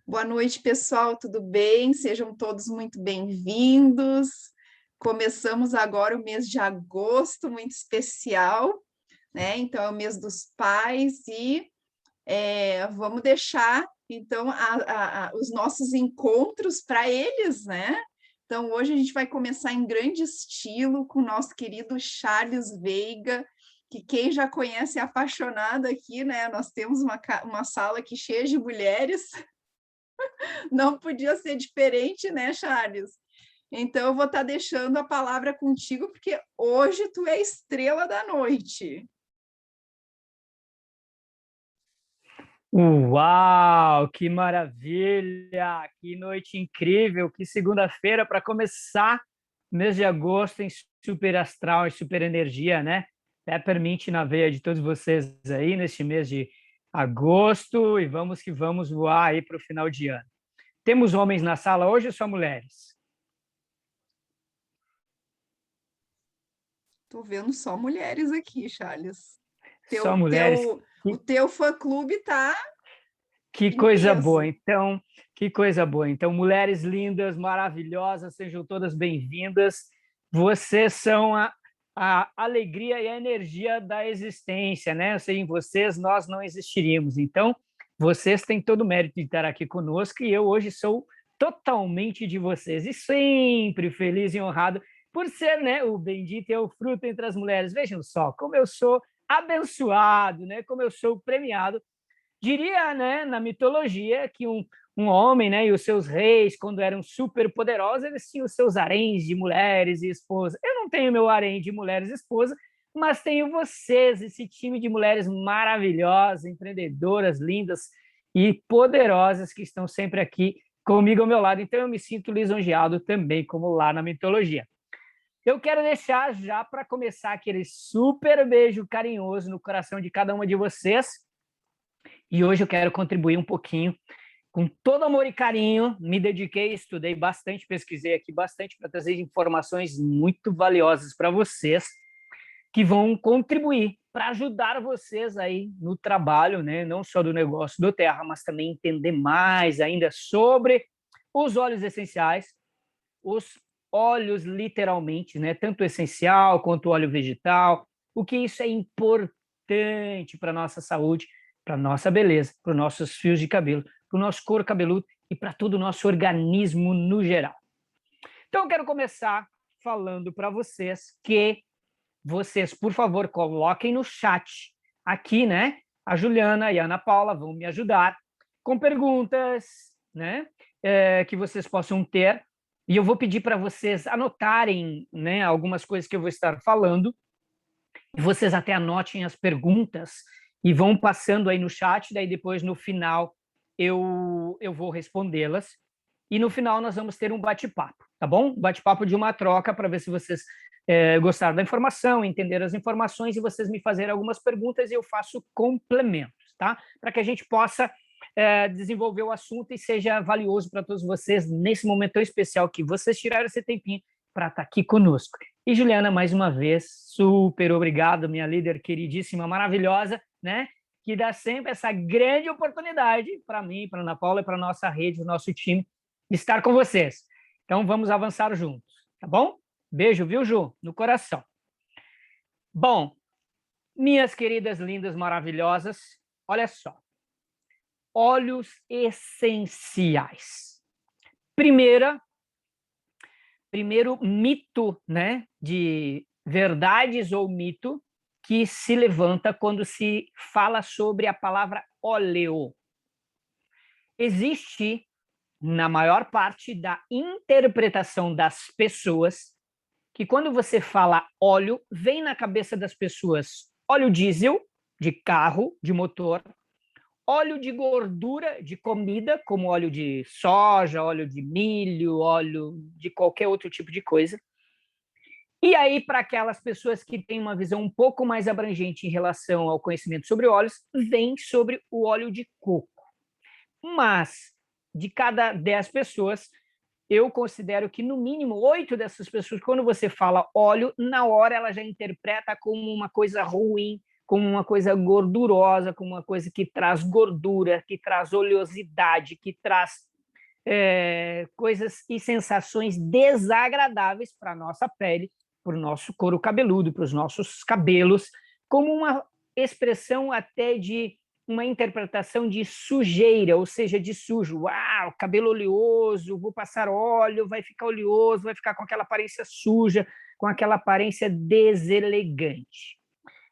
Boa noite, pessoal, tudo bem? Sejam todos muito bem-vindos. Começamos agora o mês de agosto, muito especial, né? Então, é o mês dos pais e vamos deixar, então, os nossos encontros para eles, né? Então, hoje a gente vai começar em grande estilo com o nosso querido Charles Veiga, que quem já conhece é apaixonado aqui, né? Nós temos uma sala aqui cheia de mulheres. Não podia ser diferente, né, Charles? Então, eu vou estar deixando a palavra contigo, porque hoje tu é a estrela da noite. Uau, que maravilha! Que noite incrível! Que segunda-feira para começar mês de agosto em super astral e super energia, né? Peppermint na veia de todos vocês aí neste mês de agosto e vamos que vamos voar aí para o final de ano. Temos homens na sala hoje ou só mulheres? Tô vendo só mulheres aqui, Charles. Só mulheres? O teu fã-clube tá Que em coisa boa. peso. Então, que coisa boa. Então, mulheres lindas, maravilhosas, sejam todas bem-vindas. Vocês são a alegria e a energia da existência, né? Sem vocês, nós não existiríamos. Então, vocês têm todo o mérito de estar aqui conosco e eu hoje sou totalmente de vocês. E sempre feliz e honrado por ser, né, o bendito e o fruto entre as mulheres. Vejam só como eu sou abençoado, né? Como eu sou premiado. Diria, né, na mitologia que um homem, né, e os seus reis, quando eram super poderosos, eles tinham os seus haréns de mulheres e esposas. Eu não tenho meu harém de mulheres e esposas, mas tenho vocês, esse time de mulheres maravilhosas, empreendedoras, lindas e poderosas que estão sempre aqui comigo ao meu lado. Então eu me sinto lisonjeado também, como lá na mitologia. Eu quero deixar já para começar aquele super beijo carinhoso no coração de cada uma de vocês. E hoje eu quero contribuir um pouquinho com todo amor e carinho. Me dediquei, estudei bastante, pesquisei aqui bastante para trazer informações muito valiosas para vocês que vão contribuir para ajudar vocês aí no trabalho, né? Não só do negócio do Terra, mas também entender mais ainda sobre os óleos essenciais, os óleos literalmente, né? Tanto o essencial quanto o óleo vegetal, o que isso é importante para a nossa saúde, para a nossa beleza, para os nossos fios de cabelo, para o nosso couro cabeludo e para todo o nosso organismo no geral. Então, eu quero começar falando para vocês que vocês, por favor, coloquem no chat aqui, né? A Juliana e a Ana Paula vão me ajudar com perguntas, né? Que vocês possam ter. E eu vou pedir para vocês anotarem, né, algumas coisas que eu vou estar falando. Vocês até anotem as perguntas e vão passando aí no chat, daí depois no final eu vou respondê-las. E no final nós vamos ter um bate-papo, tá bom? Um bate-papo de uma troca para ver se vocês gostaram da informação, entenderam as informações e vocês me fazerem algumas perguntas e eu faço complementos, tá? Para que a gente possa desenvolver o assunto e seja valioso para todos vocês nesse momento tão especial que vocês tiraram esse tempinho para estar aqui conosco. E Juliana, mais uma vez, super obrigado, minha líder queridíssima, maravilhosa, né? Que dá sempre essa grande oportunidade para mim, para a Ana Paula e para a nossa rede, o nosso time, estar com vocês. Então, vamos avançar juntos, tá bom? Beijo, viu, Ju? No coração. Bom, minhas queridas, lindas, maravilhosas, olha só. Óleos essenciais. Primeiro mito, né, de verdades ou mito que se levanta quando se fala sobre a palavra óleo. Existe, na maior parte da interpretação das pessoas, que quando você fala óleo, vem na cabeça das pessoas óleo diesel, de carro, de motor, óleo de gordura de comida, como óleo de soja, óleo de milho, óleo de qualquer outro tipo de coisa. E aí, para aquelas pessoas que têm uma visão um pouco mais abrangente em relação ao conhecimento sobre óleos, vem sobre o óleo de coco. Mas, de cada 10 pessoas, eu considero que, no mínimo, 8 dessas pessoas, quando você fala óleo, na hora ela já interpreta como uma coisa ruim, como uma coisa gordurosa, como uma coisa que traz gordura, que traz oleosidade, que traz coisas e sensações desagradáveis para a nossa pele, para o nosso couro cabeludo, para os nossos cabelos, como uma expressão até de uma interpretação de sujeira, ou seja, de sujo. Uau, cabelo oleoso, vou passar óleo, vai ficar oleoso, vai ficar com aquela aparência suja, com aquela aparência deselegante.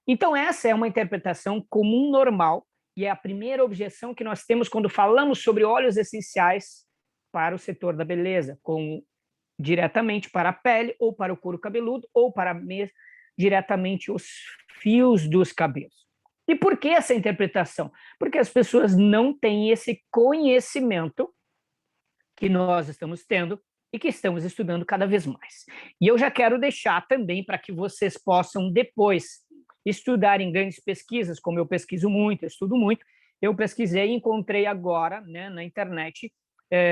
Então, essa é uma interpretação comum, normal, e é a primeira objeção que nós temos quando falamos sobre óleos essenciais para o setor da beleza, como diretamente para a pele, ou para o couro cabeludo, ou para diretamente os fios dos cabelos. E por que essa interpretação? Porque as pessoas não têm esse conhecimento que nós estamos tendo e que estamos estudando cada vez mais. E eu já quero deixar também para que vocês possam depois estudar em grandes pesquisas, como eu pesquiso muito, eu estudo muito. Eu pesquisei e encontrei agora, né, na internet,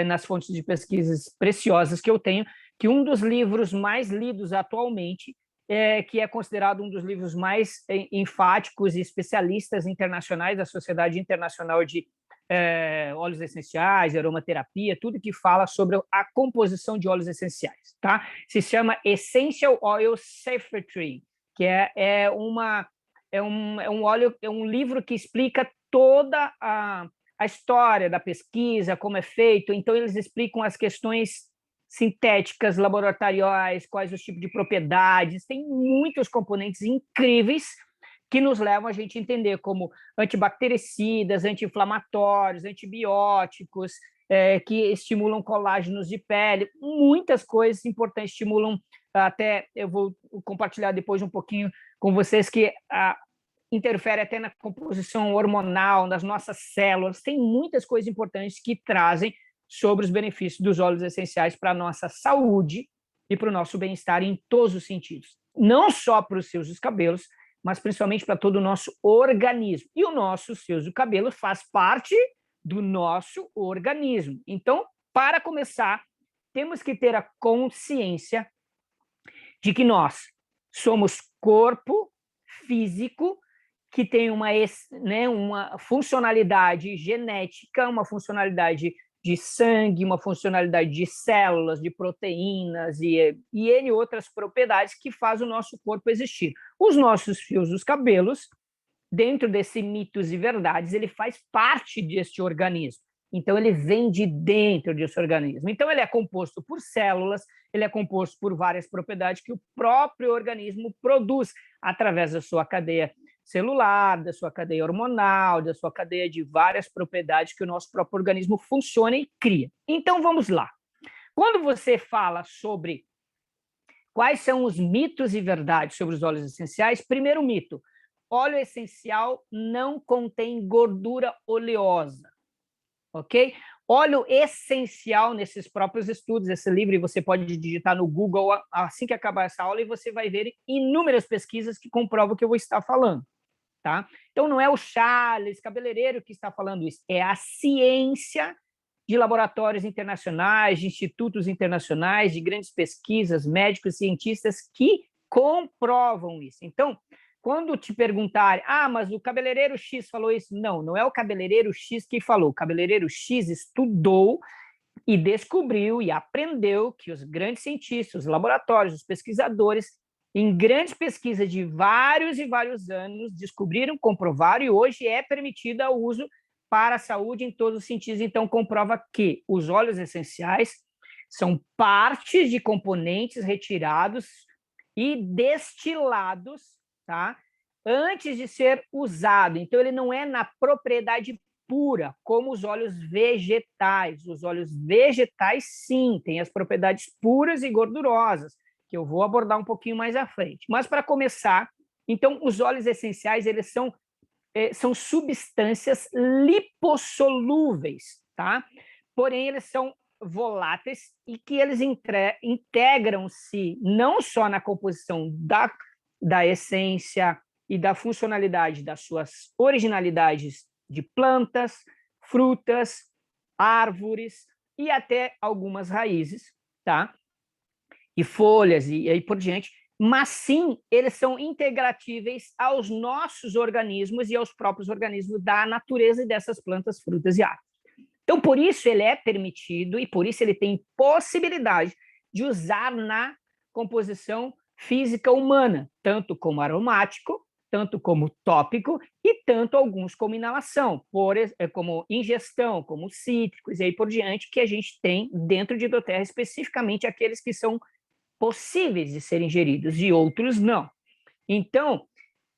nas fontes de pesquisas preciosas que eu tenho, que um dos livros mais lidos atualmente, que é considerado um dos livros mais enfáticos e especialistas internacionais da Sociedade Internacional de óleos essenciais, aromaterapia, tudo que fala sobre a composição de óleos essenciais, tá? Se chama Essential Oil Secretary, que é um óleo, é um livro que explica toda a história da pesquisa, como é feito. Então, eles explicam as questões sintéticas, laboratoriais, quais os tipos de propriedades. Tem muitos componentes incríveis que nos levam a gente a entender como antibactericidas, anti-inflamatórios, antibióticos, que estimulam colágenos de pele, muitas coisas importantes, estimulam, até eu vou compartilhar depois um pouquinho com vocês, que interfere até na composição hormonal, nas nossas células. Tem muitas coisas importantes que trazem sobre os benefícios dos óleos essenciais para a nossa saúde e para o nosso bem-estar em todos os sentidos. Não só para os fios dos cabelos, mas principalmente para todo o nosso organismo. E o nosso fios do cabelo faz parte do nosso organismo. Então, para começar, temos que ter a consciência de que nós somos corpo físico que tem uma funcionalidade genética, uma funcionalidade de sangue, uma funcionalidade de células, de proteínas e N outras propriedades que faz o nosso corpo existir. Os nossos fios dos cabelos, dentro desse mitos e verdades, ele faz parte deste organismo. Então, ele vem de dentro desse organismo. Então, ele é composto por células, ele é composto por várias propriedades que o próprio organismo produz através da sua cadeia celular, da sua cadeia hormonal, da sua cadeia de várias propriedades que o nosso próprio organismo funciona e cria. Então, vamos lá. Quando você fala sobre quais são os mitos e verdades sobre os óleos essenciais, primeiro mito: óleo essencial não contém gordura oleosa, ok? Óleo essencial, nesses próprios estudos, esse livro, você pode digitar no Google assim que acabar essa aula e você vai ver inúmeras pesquisas que comprovam o que eu vou estar falando. Tá? Então, não é o Charles, cabeleireiro, que está falando isso, é a ciência de laboratórios internacionais, de institutos internacionais, de grandes pesquisas, médicos, cientistas que comprovam isso. Então, quando te perguntarem, mas o cabeleireiro X falou isso, não é o cabeleireiro X que falou, o cabeleireiro X estudou e descobriu e aprendeu que os grandes cientistas, os laboratórios, os pesquisadores, em grandes pesquisas de vários e vários anos, descobriram, comprovaram, e hoje é permitido o uso para a saúde em todos os sentidos. Então, comprova que os óleos essenciais são partes de componentes retirados e destilados, tá? Antes de ser usado. Então, ele não é na propriedade pura, como os óleos vegetais. Os óleos vegetais, sim, têm as propriedades puras e gordurosas, que eu vou abordar um pouquinho mais à frente. Mas, para começar, então, os óleos essenciais, eles são substâncias lipossolúveis, tá? Porém, eles são voláteis e que eles integram-se não só na composição da essência e da funcionalidade das suas originalidades de plantas, frutas, árvores e até algumas raízes, tá? E folhas e aí por diante, mas sim, eles são integratíveis aos nossos organismos e aos próprios organismos da natureza e dessas plantas, frutas e árvores. Então, por isso ele é permitido e por isso ele tem possibilidade de usar na composição física humana, tanto como aromático, tanto como tópico e tanto alguns como inalação, como ingestão, como cítricos e aí por diante, que a gente tem dentro de doTERRA, especificamente aqueles que são possíveis de serem ingeridos e outros não. Então,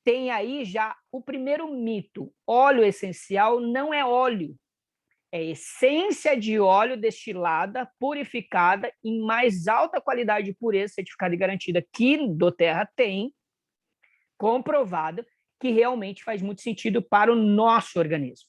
tem aí já o primeiro mito: óleo essencial não é óleo, é essência de óleo destilada, purificada, em mais alta qualidade de pureza, certificada e garantida, que doTERRA tem, comprovado, que realmente faz muito sentido para o nosso organismo.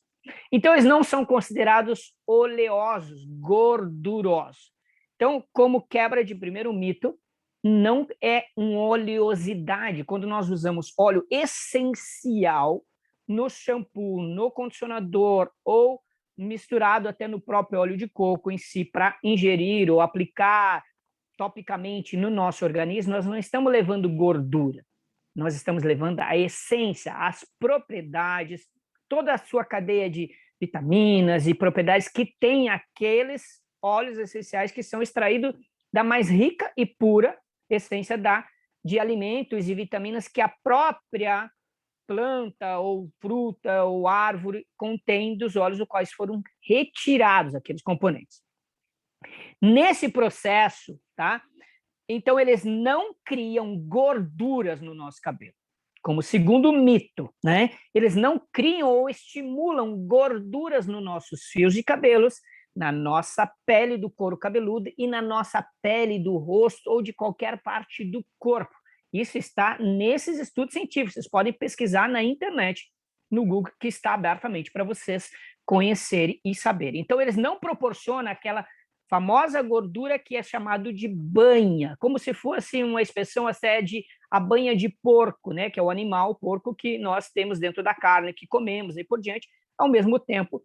Então, eles não são considerados oleosos, gordurosos. Então, como quebra de primeiro mito, não é uma oleosidade. Quando nós usamos óleo essencial no shampoo, no condicionador ou misturado até no próprio óleo de coco em si para ingerir ou aplicar topicamente no nosso organismo, nós não estamos levando gordura. Nós estamos levando a essência, as propriedades, toda a sua cadeia de vitaminas e propriedades que tem aqueles óleos essenciais que são extraídos da mais rica e pura essência de alimentos e vitaminas que a própria planta ou fruta ou árvore contém dos óleos, os quais foram retirados aqueles componentes. Nesse processo, tá? Então, eles não criam gorduras no nosso cabelo. Como segundo mito, né? Eles não criam ou estimulam gorduras nos nossos fios de cabelos, na nossa pele do couro cabeludo e na nossa pele do rosto ou de qualquer parte do corpo. Isso está nesses estudos científicos. Vocês podem pesquisar na internet, no Google, que está abertamente para vocês conhecerem e saberem. Então, eles não proporcionam aquela famosa gordura que é chamado de banha, como se fosse uma expressão até de a banha de porco, né, que é o animal porco que nós temos dentro da carne, que comemos e por diante. Ao mesmo tempo,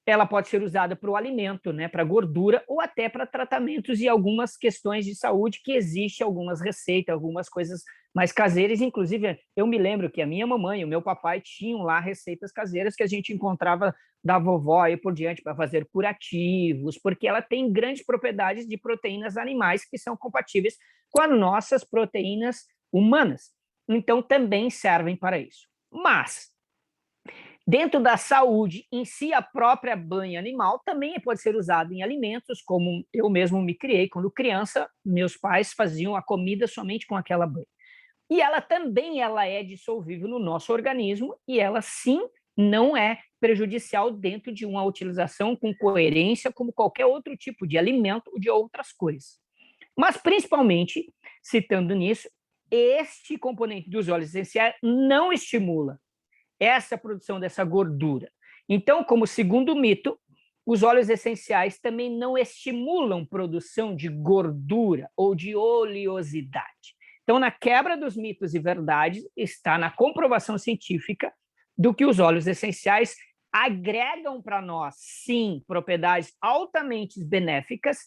ela pode ser usada para o alimento, né, para gordura ou até para tratamentos e algumas questões de saúde que existe algumas receitas, algumas coisas mais caseiras. Inclusive, eu me lembro que a minha mamãe e o meu papai tinham lá receitas caseiras que a gente encontrava da vovó e por diante para fazer curativos, porque ela tem grandes propriedades de proteínas animais que são compatíveis com as nossas proteínas humanas. Então, também servem para isso. Mas, dentro da saúde em si, a própria banha animal também pode ser usada em alimentos, como eu mesmo me criei quando criança, meus pais faziam a comida somente com aquela banha. E ela também é dissolvível no nosso organismo e ela sim não é prejudicial dentro de uma utilização com coerência como qualquer outro tipo de alimento ou de outras coisas. Mas, principalmente, citando nisso, este componente dos óleos essenciais não estimula essa produção dessa gordura. Então, como segundo mito, os óleos essenciais também não estimulam produção de gordura ou de oleosidade. Então, na quebra dos mitos e verdades, está na comprovação científica do que os óleos essenciais agregam para nós, sim, propriedades altamente benéficas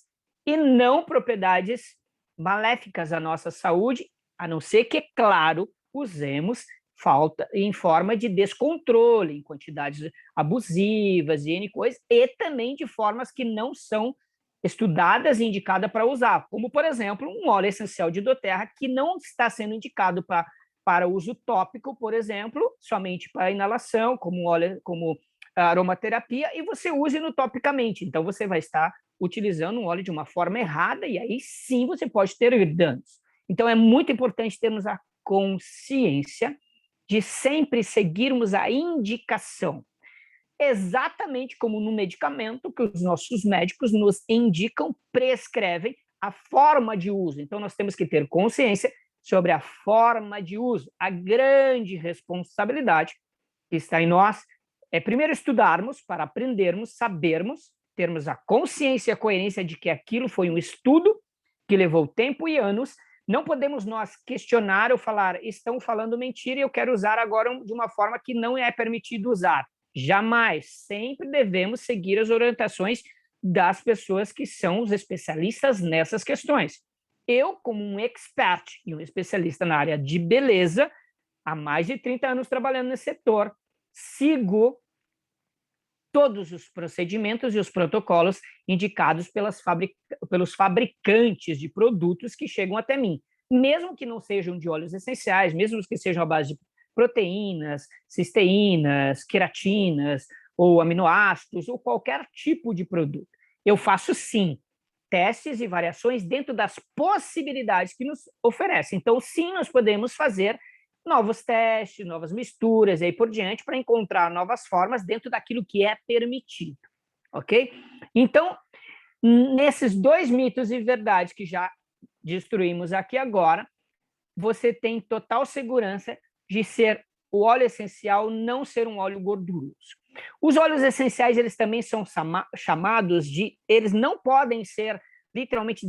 e não propriedades maléficas à nossa saúde, a não ser que, claro, usemos falta em forma de descontrole, em quantidades abusivas e N coisas, e também de formas que não são estudadas e indicadas para usar, como, por exemplo, um óleo essencial de doTERRA que não está sendo indicado para uso tópico, por exemplo, somente para inalação, como óleo, como aromaterapia, e você use no topicamente. Então, você vai estar utilizando um óleo de uma forma errada e aí sim você pode ter danos. Então, é muito importante termos a consciência de sempre seguirmos a indicação, exatamente como no medicamento que os nossos médicos nos indicam, prescrevem a forma de uso. Então, nós temos que ter consciência sobre a forma de uso. A grande responsabilidade que está em nós é primeiro estudarmos para aprendermos, sabermos, termos a consciência e a coerência de que aquilo foi um estudo que levou tempo e anos. Não podemos nós questionar ou falar, estão falando mentira e eu quero usar agora de uma forma que não é permitido usar. Jamais. Sempre devemos seguir as orientações das pessoas que são os especialistas nessas questões. Eu, como um expert e um especialista na área de beleza, há mais de 30 anos trabalhando nesse setor, sigo todos os procedimentos e os protocolos indicados pelos fabricantes de produtos que chegam até mim, mesmo que não sejam de óleos essenciais, mesmo que sejam à base de proteínas, cisteínas, queratinas, ou aminoácidos, ou qualquer tipo de produto. Eu faço, sim, testes e variações dentro das possibilidades que nos oferecem. Então, sim, nós podemos fazer novos testes, novas misturas e aí por diante para encontrar novas formas dentro daquilo que é permitido, ok? Então, nesses 2 mitos e verdades que já destruímos aqui agora, você tem total segurança de ser o óleo essencial não ser um óleo gorduroso. Os óleos essenciais, eles também são chamados de... Eles não podem ser literalmente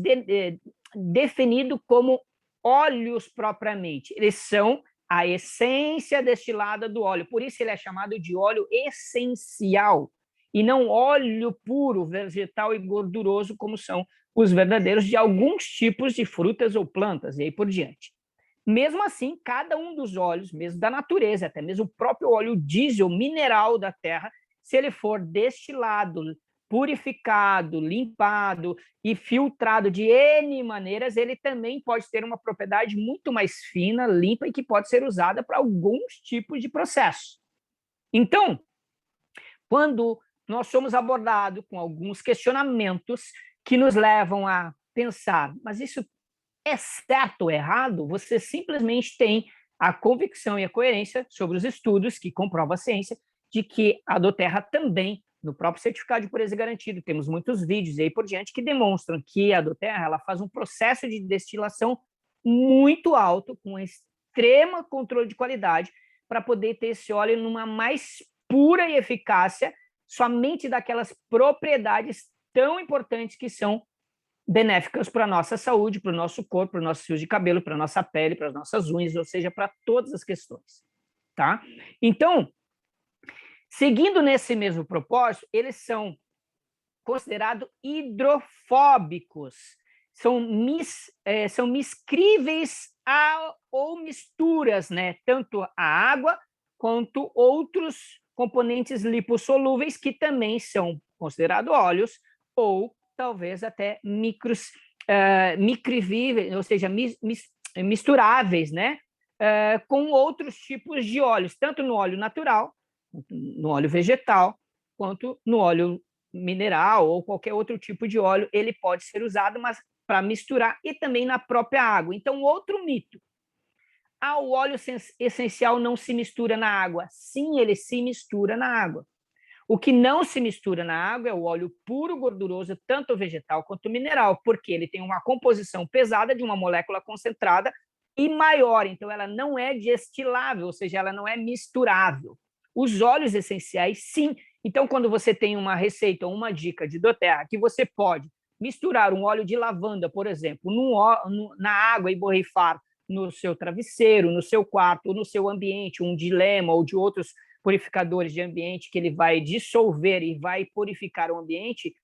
definidos como óleos propriamente. Eles são a essência destilada do óleo. Por isso ele é chamado de óleo essencial e não óleo puro, vegetal e gorduroso, como são os verdadeiros de alguns tipos de frutas ou plantas, e aí por diante. Mesmo assim, cada um dos óleos, mesmo da natureza, até mesmo o próprio óleo diesel mineral da terra, se ele for destilado, purificado, limpado e filtrado de N maneiras, ele também pode ter uma propriedade muito mais fina, limpa e que pode ser usada para alguns tipos de processo. Então, quando nós somos abordados com alguns questionamentos que nos levam a pensar, mas isso é certo ou errado? Você simplesmente tem a convicção e a coerência sobre os estudos que comprovam a ciência de que a doTERRA também, no próprio certificado de pureza garantido, temos muitos vídeos e aí por diante que demonstram que a doTERRA ela faz um processo de destilação muito alto, com extremo controle de qualidade, para poder ter esse óleo numa mais pura e eficácia, somente daquelas propriedades tão importantes que são benéficas para a nossa saúde, para o nosso corpo, para os nossos fios de cabelo, para a nossa pele, para as nossas unhas, ou seja, para todas as questões. Tá? Então, seguindo nesse mesmo propósito, eles são considerados hidrofóbicos, são miscríveis ou misturas, né? Tanto a água quanto outros componentes lipossolúveis que também são considerados óleos ou talvez até microvíveis, ou seja, misturáveis, né? Com outros tipos de óleos, tanto no óleo natural, no óleo vegetal, quanto no óleo mineral ou qualquer outro tipo de óleo, ele pode ser usado, mas para misturar e também na própria água. Então, outro mito. O óleo essencial não se mistura na água. Sim, ele se mistura na água. O que não se mistura na água é o óleo puro gorduroso, tanto vegetal quanto mineral, porque ele tem uma composição pesada de uma molécula concentrada e maior, então ela não é destilável, ou seja, ela não é misturável. Os óleos essenciais, sim. Então, quando você tem uma receita ou uma dica de doTERRA que você pode misturar um óleo de lavanda, por exemplo, na água e borrifar no seu travesseiro, no seu quarto, ou no seu ambiente, um dilema ou de outros purificadores de ambiente que ele vai dissolver e vai purificar o ambiente,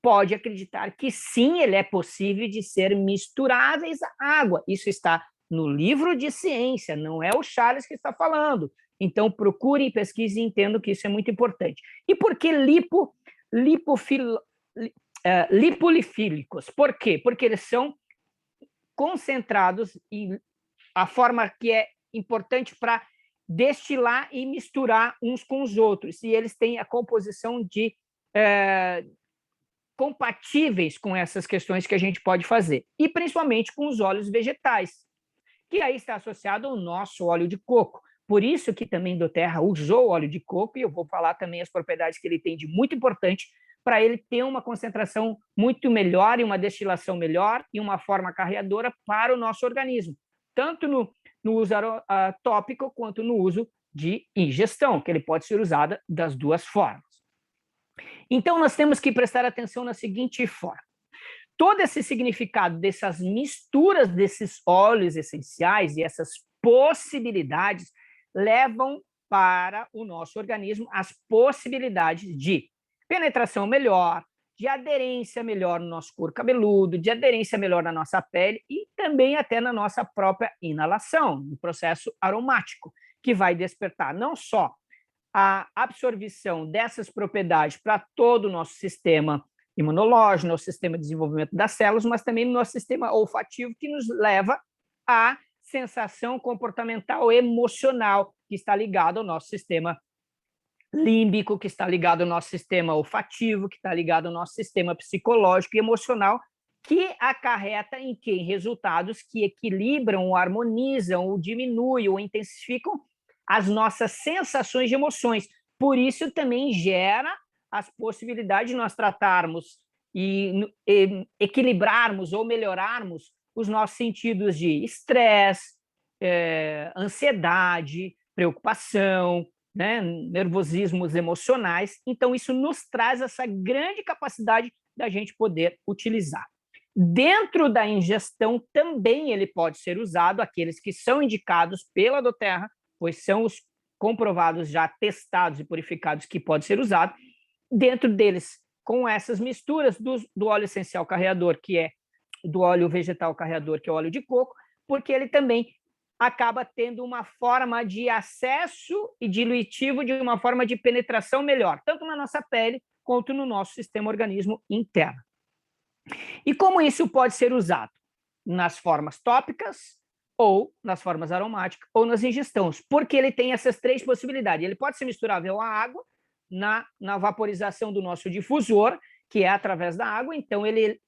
pode acreditar que sim, ele é possível de ser misturáveis à água. Isso está no livro de ciência, não é o Charles que está falando. Então, procure, pesquise e entenda que isso é muito importante. E por que lipolifílicos? Por quê? Porque eles são concentrados e a forma que é importante para destilar e misturar uns com os outros. E eles têm a composição de compatíveis com essas questões que a gente pode fazer. E principalmente com os óleos vegetais, que aí está associado ao nosso óleo de coco. Por isso que também doTERRA usou óleo de coco, e eu vou falar também as propriedades que ele tem de muito importante para ele ter uma concentração muito melhor e uma destilação melhor e uma forma carreadora para o nosso organismo, tanto no uso tópico quanto no uso de ingestão, que ele pode ser usado das duas formas. Então, nós temos que prestar atenção na seguinte forma. Todo esse significado dessas misturas desses óleos essenciais e essas possibilidades levam para o nosso organismo as possibilidades de penetração melhor, de aderência melhor no nosso couro cabeludo, de aderência melhor na nossa pele e também até na nossa própria inalação, no processo aromático, que vai despertar não só a absorção dessas propriedades para todo o nosso sistema imunológico, nosso sistema de desenvolvimento das células, mas também no nosso sistema olfativo, que nos leva à sensação comportamental emocional, que está ligado ao nosso sistema límbico, que está ligado ao nosso sistema olfativo, que está ligado ao nosso sistema psicológico e emocional, que acarreta em quê? Em resultados que equilibram, ou harmonizam, ou diminuem, ou intensificam as nossas sensações de emoções. Por isso também gera as possibilidades de nós tratarmos e equilibrarmos ou melhorarmos os nossos sentidos de estresse, ansiedade, preocupação, né, nervosismos emocionais. Então, isso nos traz essa grande capacidade da gente poder utilizar. Dentro da ingestão, também ele pode ser usado, aqueles que são indicados pela doTERRA, pois são os comprovados já testados e purificados que pode ser usado. Dentro deles, com essas misturas do óleo essencial carreador, que é do óleo vegetal carreador, que é o óleo de coco, porque ele também acaba tendo uma forma de acesso e dilutivo de uma forma de penetração melhor, tanto na nossa pele quanto no nosso sistema organismo interno. E como isso pode ser usado? Nas formas tópicas, ou nas formas aromáticas, ou nas ingestões, porque ele tem essas três possibilidades. Ele pode ser misturável à água, na vaporização do nosso difusor, que é através da água, então ele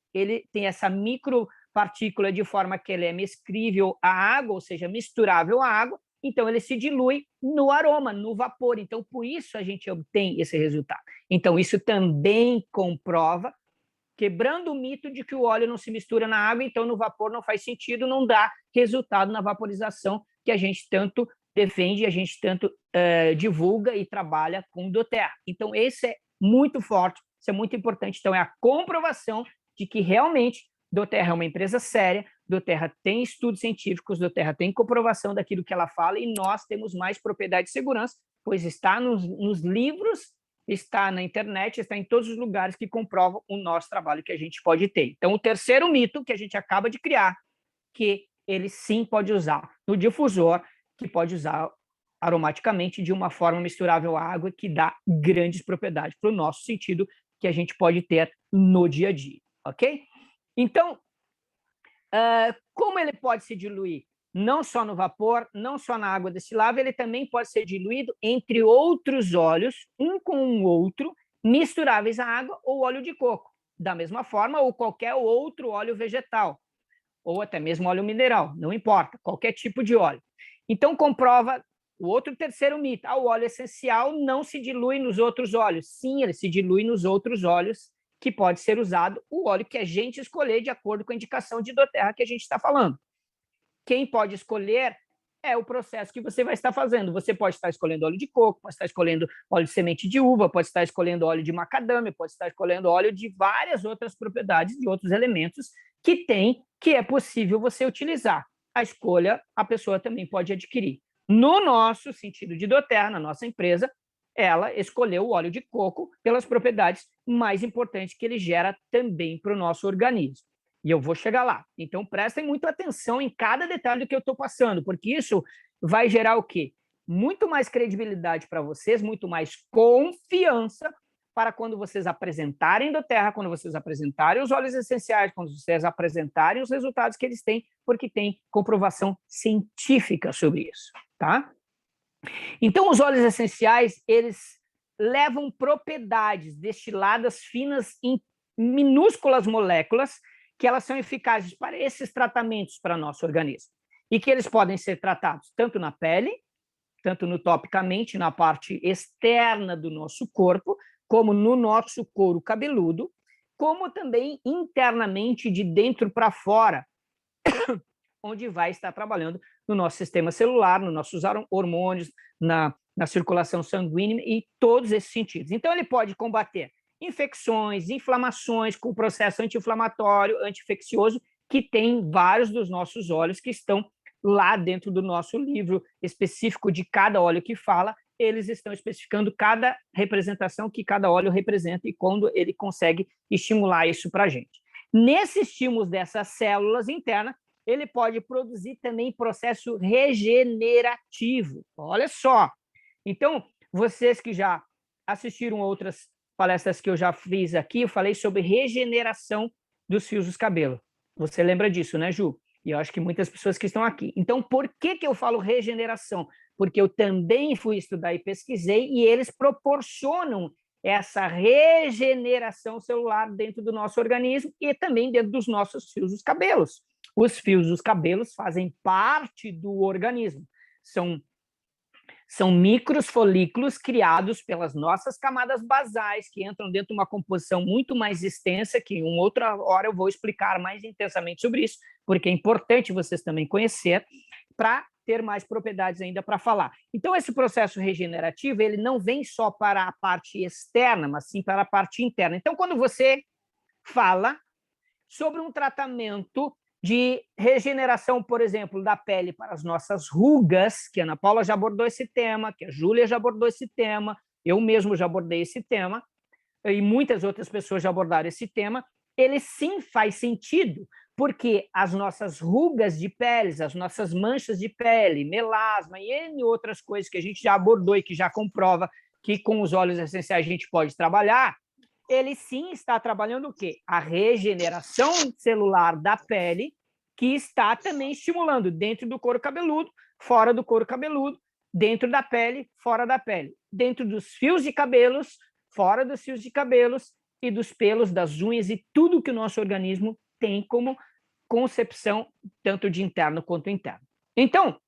tem essa micropartícula de forma que ele é mescrível à água, ou seja, misturável à água, então ele se dilui no aroma, no vapor. Então, por isso a gente obtém esse resultado. Então, isso também comprova, quebrando o mito de que o óleo não se mistura na água, então no vapor não faz sentido, não dá resultado na vaporização que a gente tanto defende, a gente tanto divulga e trabalha com doTERRA. Então, esse é muito forte, isso é muito importante. Então, é a comprovação de que realmente doTERRA é uma empresa séria, doTERRA tem estudos científicos, doTERRA tem comprovação daquilo que ela fala e nós temos mais propriedade de segurança, pois está nos livros, está na internet, está em todos os lugares que comprovam o nosso trabalho que a gente pode ter. Então, o terceiro mito que a gente acaba de criar, que ele sim pode usar no difusor, que pode usar aromaticamente de uma forma misturável à água, que dá grandes propriedades para o nosso sentido que a gente pode ter no dia a dia, ok? Então, como ele pode se diluir? Não só no vapor, não só na água destilável, ele também pode ser diluído entre outros óleos, um com o outro, misturáveis à água ou óleo de coco, da mesma forma, ou qualquer outro óleo vegetal, ou até mesmo óleo mineral, não importa, qualquer tipo de óleo. Então, comprova o outro terceiro mito, o óleo essencial não se dilui nos outros óleos. Sim, ele se dilui nos outros óleos, que pode ser usado o óleo que a gente escolher de acordo com a indicação de doTERRA que a gente está falando. Quem pode escolher é o processo que você vai estar fazendo. Você pode estar escolhendo óleo de coco, pode estar escolhendo óleo de semente de uva, pode estar escolhendo óleo de macadâmia, pode estar escolhendo óleo de várias outras propriedades, de outros elementos que é possível você utilizar. A escolha, a pessoa também pode adquirir. No nosso sentido de doTERRA, na nossa empresa, ela escolheu o óleo de coco pelas propriedades mais importantes que ele gera também para o nosso organismo. E eu vou chegar lá. Então, prestem muita atenção em cada detalhe do que eu estou passando, porque isso vai gerar o quê? Muito mais credibilidade para vocês, muito mais confiança para quando vocês apresentarem doTERRA, quando vocês apresentarem os óleos essenciais, quando vocês apresentarem os resultados que eles têm, porque tem comprovação científica sobre isso, tá? Então, os óleos essenciais, eles levam propriedades destiladas finas em minúsculas moléculas que elas são eficazes para esses tratamentos para nosso organismo e que eles podem ser tratados tanto na pele, tanto no topicamente, na parte externa do nosso corpo, como no nosso couro cabeludo, como também internamente de dentro para fora, onde vai estar trabalhando no nosso sistema celular, nos nossos hormônios, na circulação sanguínea e todos esses sentidos. Então, ele pode combater infecções, inflamações com o processo anti-inflamatório, anti-infeccioso, que tem vários dos nossos óleos que estão lá dentro do nosso livro específico de cada óleo que fala, eles estão especificando cada representação que cada óleo representa e quando ele consegue estimular isso para a gente. Nesse estímulo dessas células internas, ele pode produzir também processo regenerativo. Olha só. Então, vocês que já assistiram outras palestras que eu já fiz aqui, eu falei sobre regeneração dos fios dos cabelos. Você lembra disso, né, Ju? E eu acho que muitas pessoas que estão aqui. Então, por que eu falo regeneração? Porque eu também fui estudar e pesquisei, e eles proporcionam essa regeneração celular dentro do nosso organismo e também dentro dos nossos fios dos cabelos. Os fios dos cabelos fazem parte do organismo. São micros folículos criados pelas nossas camadas basais, que entram dentro de uma composição muito mais extensa, que em outra hora eu vou explicar mais intensamente sobre isso, porque é importante vocês também conhecer, para ter mais propriedades ainda para falar. Então, esse processo regenerativo, ele não vem só para a parte externa, mas sim para a parte interna. Então, quando você fala sobre um tratamento de regeneração, por exemplo, da pele para as nossas rugas, que a Ana Paula já abordou esse tema, que a Júlia já abordou esse tema, eu mesmo já abordei esse tema, e muitas outras pessoas já abordaram esse tema, ele sim faz sentido, porque as nossas rugas de pele, as nossas manchas de pele, melasma e N outras coisas que a gente já abordou e que já comprova que com os óleos essenciais a gente pode trabalhar, ele sim está trabalhando o quê? A regeneração celular da pele, que está também estimulando dentro do couro cabeludo, fora do couro cabeludo, dentro da pele, fora da pele, dentro dos fios de cabelos, fora dos fios de cabelos e dos pelos, das unhas e tudo que o nosso organismo tem como concepção, tanto de interno quanto interno. Então,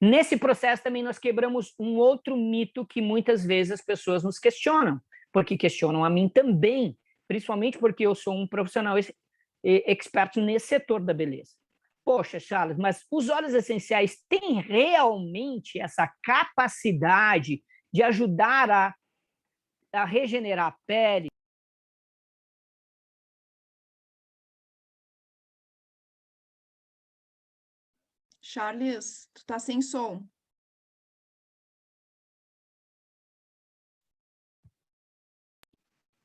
nesse processo também nós quebramos um outro mito que muitas vezes as pessoas nos questionam, porque questionam a mim também, principalmente porque eu sou um profissional experto nesse setor da beleza. Poxa, Charles, mas os óleos essenciais têm realmente essa capacidade de ajudar a regenerar a pele? Charles, tu tá sem som.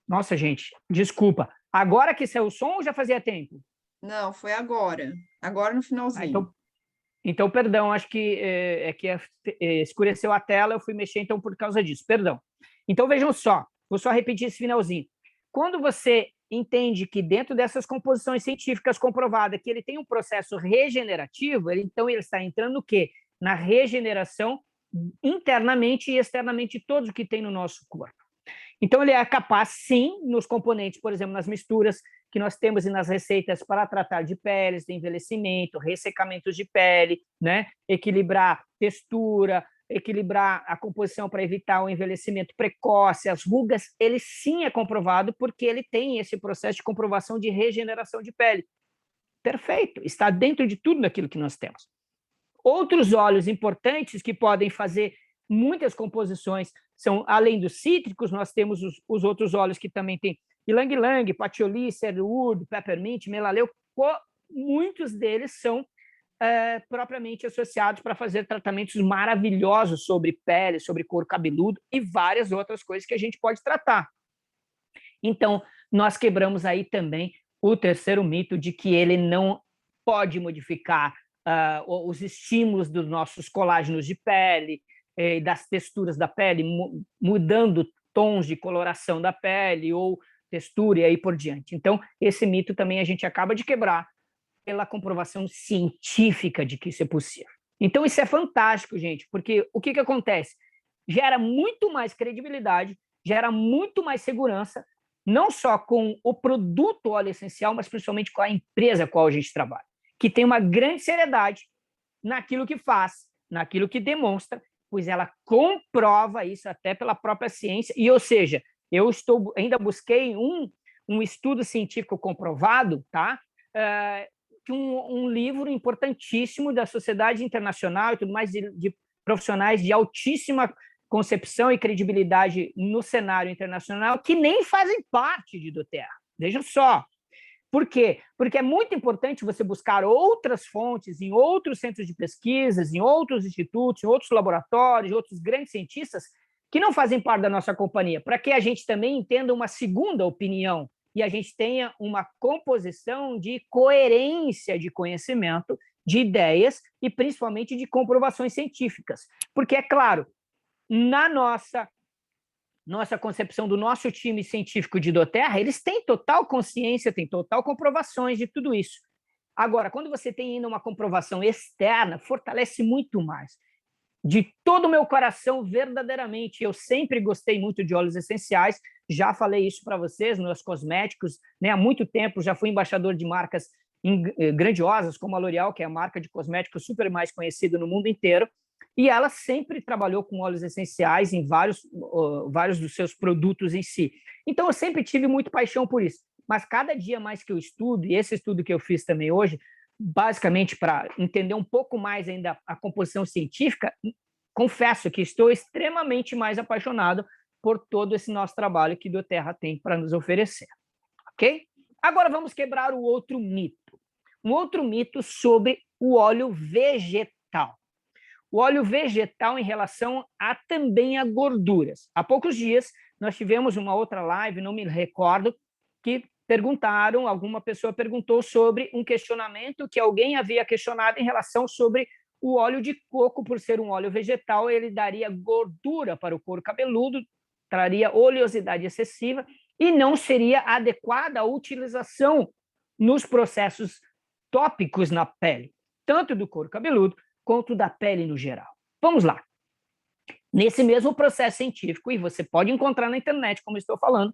Nossa, gente, desculpa. Agora que saiu o som ou já fazia tempo? Não, foi agora. Agora no finalzinho. Então, perdão, acho que escureceu a tela, eu fui mexer então por causa disso, perdão. Então, vejam só, vou só repetir esse finalzinho. Quando você entende que dentro dessas composições científicas comprovadas que ele tem um processo regenerativo, então ele está entrando no quê? Na regeneração internamente e externamente de todos o que tem no nosso corpo. Então, ele é capaz, sim, nos componentes, por exemplo, nas misturas que nós temos e nas receitas para tratar de peles, de envelhecimento, ressecamentos de pele, né? Equilibrar textura, equilibrar a composição para evitar o envelhecimento precoce, as rugas, ele sim é comprovado porque ele tem esse processo de comprovação de regeneração de pele. Perfeito, está dentro de tudo daquilo que nós temos. Outros óleos importantes que podem fazer muitas composições são, além dos cítricos, nós temos os outros óleos que também tem ylang-ylang, patchouli, cedarwood, peppermint, melaleu, muitos deles são propriamente associados para fazer tratamentos maravilhosos sobre pele, sobre couro cabeludo e várias outras coisas que a gente pode tratar. Então, nós quebramos aí também o terceiro mito de que ele não pode modificar os estímulos dos nossos colágenos de pele, das texturas da pele, mudando tons de coloração da pele ou textura e aí por diante. Então, esse mito também a gente acaba de quebrar pela comprovação científica de que isso é possível. Então, isso é fantástico, gente, porque o que acontece? Gera muito mais credibilidade, gera muito mais segurança, não só com o produto óleo essencial, mas principalmente com a empresa com a qual a gente trabalha, que tem uma grande seriedade naquilo que faz, naquilo que demonstra, pois ela comprova isso até pela própria ciência, e, ou seja, eu ainda busquei um estudo científico comprovado, tá? Que um livro importantíssimo da Sociedade Internacional e tudo mais, de profissionais de altíssima concepção e credibilidade no cenário internacional, que nem fazem parte de doTERRA. Vejam só, Por quê? Porque é muito importante você buscar outras fontes em outros centros de pesquisas, em outros institutos, em outros laboratórios, outros grandes cientistas que não fazem parte da nossa companhia, para que a gente também entenda uma segunda opinião e a gente tenha uma composição de coerência de conhecimento, de ideias e principalmente de comprovações científicas. Porque, é claro, na nossa concepção do nosso time científico de doTERRA, eles têm total consciência, têm total comprovações de tudo isso. Agora, quando você tem ainda uma comprovação externa, fortalece muito mais. De todo o meu coração, verdadeiramente, eu sempre gostei muito de óleos essenciais, já falei isso para vocês, nos cosméticos, né? Há muito tempo já fui embaixador de marcas grandiosas, como a L'Oréal, que é a marca de cosméticos super mais conhecida no mundo inteiro, e ela sempre trabalhou com óleos essenciais em vários dos seus produtos em si. Então, eu sempre tive muito paixão por isso. Mas cada dia mais que eu estudo, e esse estudo que eu fiz também hoje, basicamente para entender um pouco mais ainda a composição científica, confesso que estou extremamente mais apaixonado por todo esse nosso trabalho que doTERRA tem para nos oferecer. Ok? Agora vamos quebrar o outro mito. Um outro mito sobre o óleo vegetal. O óleo vegetal em relação também a gorduras. Há poucos dias nós tivemos uma outra live, não me recordo, que alguma pessoa perguntou sobre um questionamento que alguém havia questionado em relação sobre o óleo de coco, por ser um óleo vegetal, ele daria gordura para o couro cabeludo, traria oleosidade excessiva e não seria adequada a utilização nos processos tópicos na pele, tanto do couro cabeludo quanto da pele no geral. Vamos lá. Nesse mesmo processo científico, e você pode encontrar na internet, como estou falando,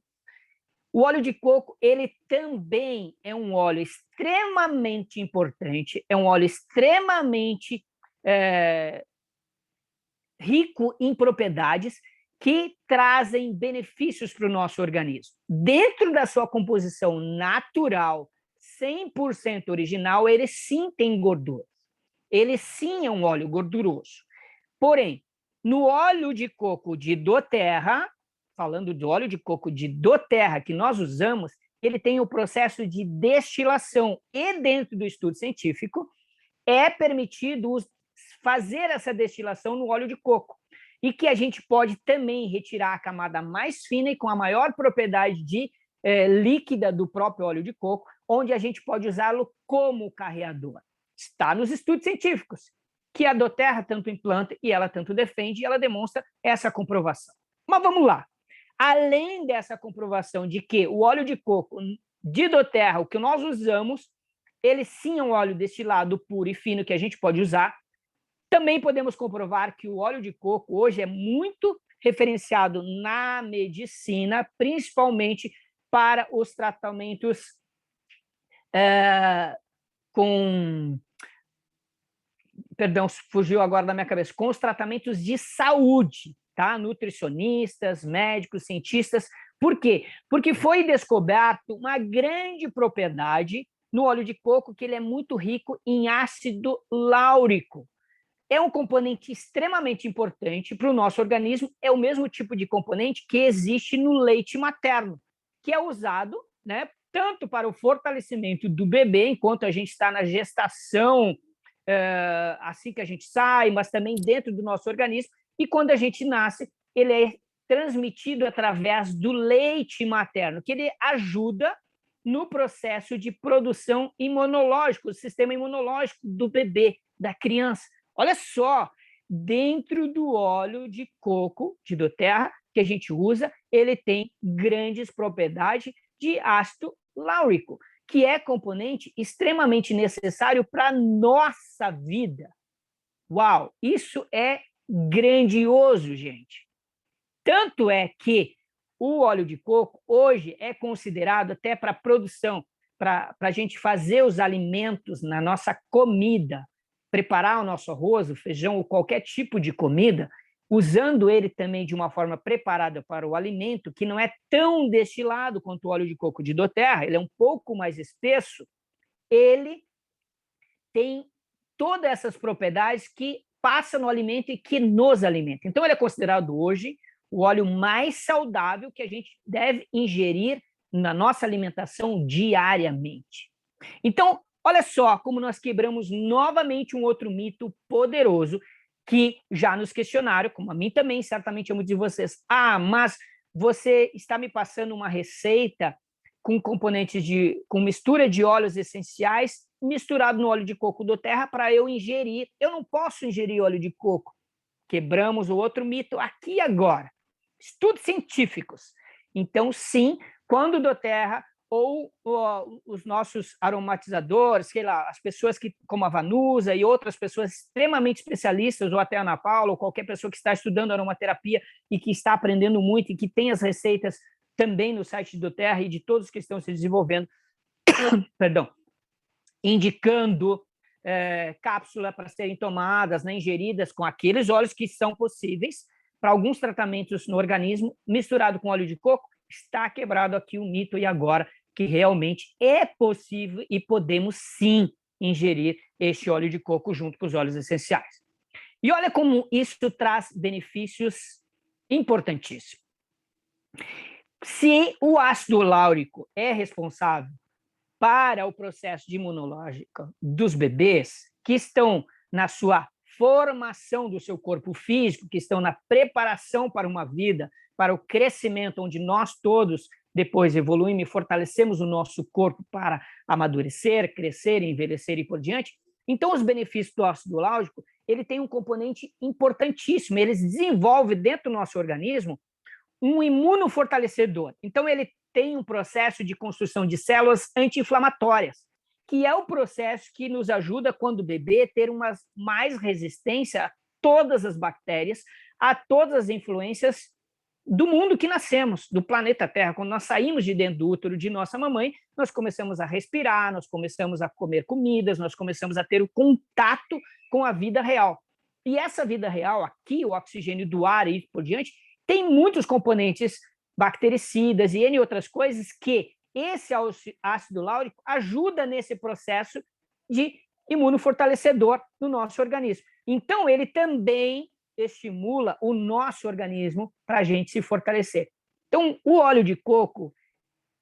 o óleo de coco, ele também é um óleo extremamente importante, é um óleo extremamente rico em propriedades que trazem benefícios para o nosso organismo. Dentro da sua composição natural, 100% original, ele sim tem gordura. Ele sim é um óleo gorduroso. Porém, no óleo de coco de doTERRA, falando do óleo de coco de doTERRA que nós usamos, ele tem o processo de destilação e dentro do estudo científico é permitido fazer essa destilação no óleo de coco e que a gente pode também retirar a camada mais fina e com a maior propriedade de líquida do próprio óleo de coco, onde a gente pode usá-lo como carreador. Está nos estudos científicos que a doTERRA tanto implanta e ela tanto defende e ela demonstra essa comprovação. Mas vamos lá. Além dessa comprovação de que o óleo de coco de doTERRA, o que nós usamos, ele sim é um óleo destilado puro e fino que a gente pode usar, também podemos comprovar que o óleo de coco hoje é muito referenciado na medicina, principalmente para os tratamentos com... Perdão, fugiu agora da minha cabeça. Com os tratamentos de saúde, tá? Nutricionistas, médicos, cientistas. Por quê? Porque foi descoberto uma grande propriedade no óleo de coco, que ele é muito rico em ácido láurico. É um componente extremamente importante para o nosso organismo, é o mesmo tipo de componente que existe no leite materno, que é usado, né, tanto para o fortalecimento do bebê, enquanto a gente está na gestação, assim que a gente sai, mas também dentro do nosso organismo, e quando a gente nasce, ele é transmitido através do leite materno, que ele ajuda no processo de produção imunológica, o sistema imunológico do bebê, da criança. Olha só, dentro do óleo de coco de doTERRA que a gente usa, ele tem grandes propriedades de ácido láurico, que é componente extremamente necessário para a nossa vida. Uau, isso é grandioso, gente. Tanto é que o óleo de coco hoje é considerado até para produção, para a gente fazer os alimentos na nossa comida, preparar o nosso arroz, o feijão ou qualquer tipo de comida, usando ele também de uma forma preparada para o alimento, que não é tão destilado quanto o óleo de coco de doTERRA, ele é um pouco mais espesso, ele tem todas essas propriedades que passam no alimento e que nos alimentam. Então, ele é considerado hoje o óleo mais saudável que a gente deve ingerir na nossa alimentação diariamente. Então, olha só como nós quebramos novamente um outro mito poderoso que já nos questionaram, como a mim também, certamente a muitos de vocês. Mas você está me passando uma receita com componentes com mistura de óleos essenciais misturado no óleo de coco do Terra para eu ingerir. Eu não posso ingerir óleo de coco. Quebramos o outro mito aqui e agora. Estudos científicos. Então, sim, quando o doTERRA ou os nossos aromatizadores, sei lá, as pessoas como a Vanusa e outras pessoas extremamente especialistas, ou até a Ana Paula, ou qualquer pessoa que está estudando aromaterapia e que está aprendendo muito e que tem as receitas também no site do doTERRA e de todos que estão se desenvolvendo, perdão, indicando cápsula para serem tomadas, né, ingeridas com aqueles óleos que são possíveis para alguns tratamentos no organismo, misturado com óleo de coco. Está quebrado aqui o mito e agora que realmente é possível e podemos sim ingerir este óleo de coco junto com os óleos essenciais. E olha como isso traz benefícios importantíssimos. Se o ácido láurico é responsável para o processo imunológico dos bebês que estão na sua formação do seu corpo físico, que estão na preparação para uma vida, para o crescimento, onde nós todos depois evoluímos e fortalecemos o nosso corpo para amadurecer, crescer, envelhecer e por diante. Então, os benefícios do ácido láurico, ele tem um componente importantíssimo, ele desenvolve dentro do nosso organismo um imunofortalecedor. Então, ele tem um processo de construção de células anti-inflamatórias, que é o processo que nos ajuda, quando o bebê, ter uma mais resistência a todas as bactérias, a todas as influências do mundo que nascemos, do planeta Terra. Quando nós saímos de dentro do útero de nossa mamãe, nós começamos a respirar, nós começamos a comer comidas, nós começamos a ter o contato com a vida real. E essa vida real aqui, o oxigênio do ar e por diante, tem muitos componentes bactericidas e N outras coisas que esse ácido láurico ajuda nesse processo de imunofortalecedor no nosso organismo. Então, ele também estimula o nosso organismo para a gente se fortalecer. Então, o óleo de coco,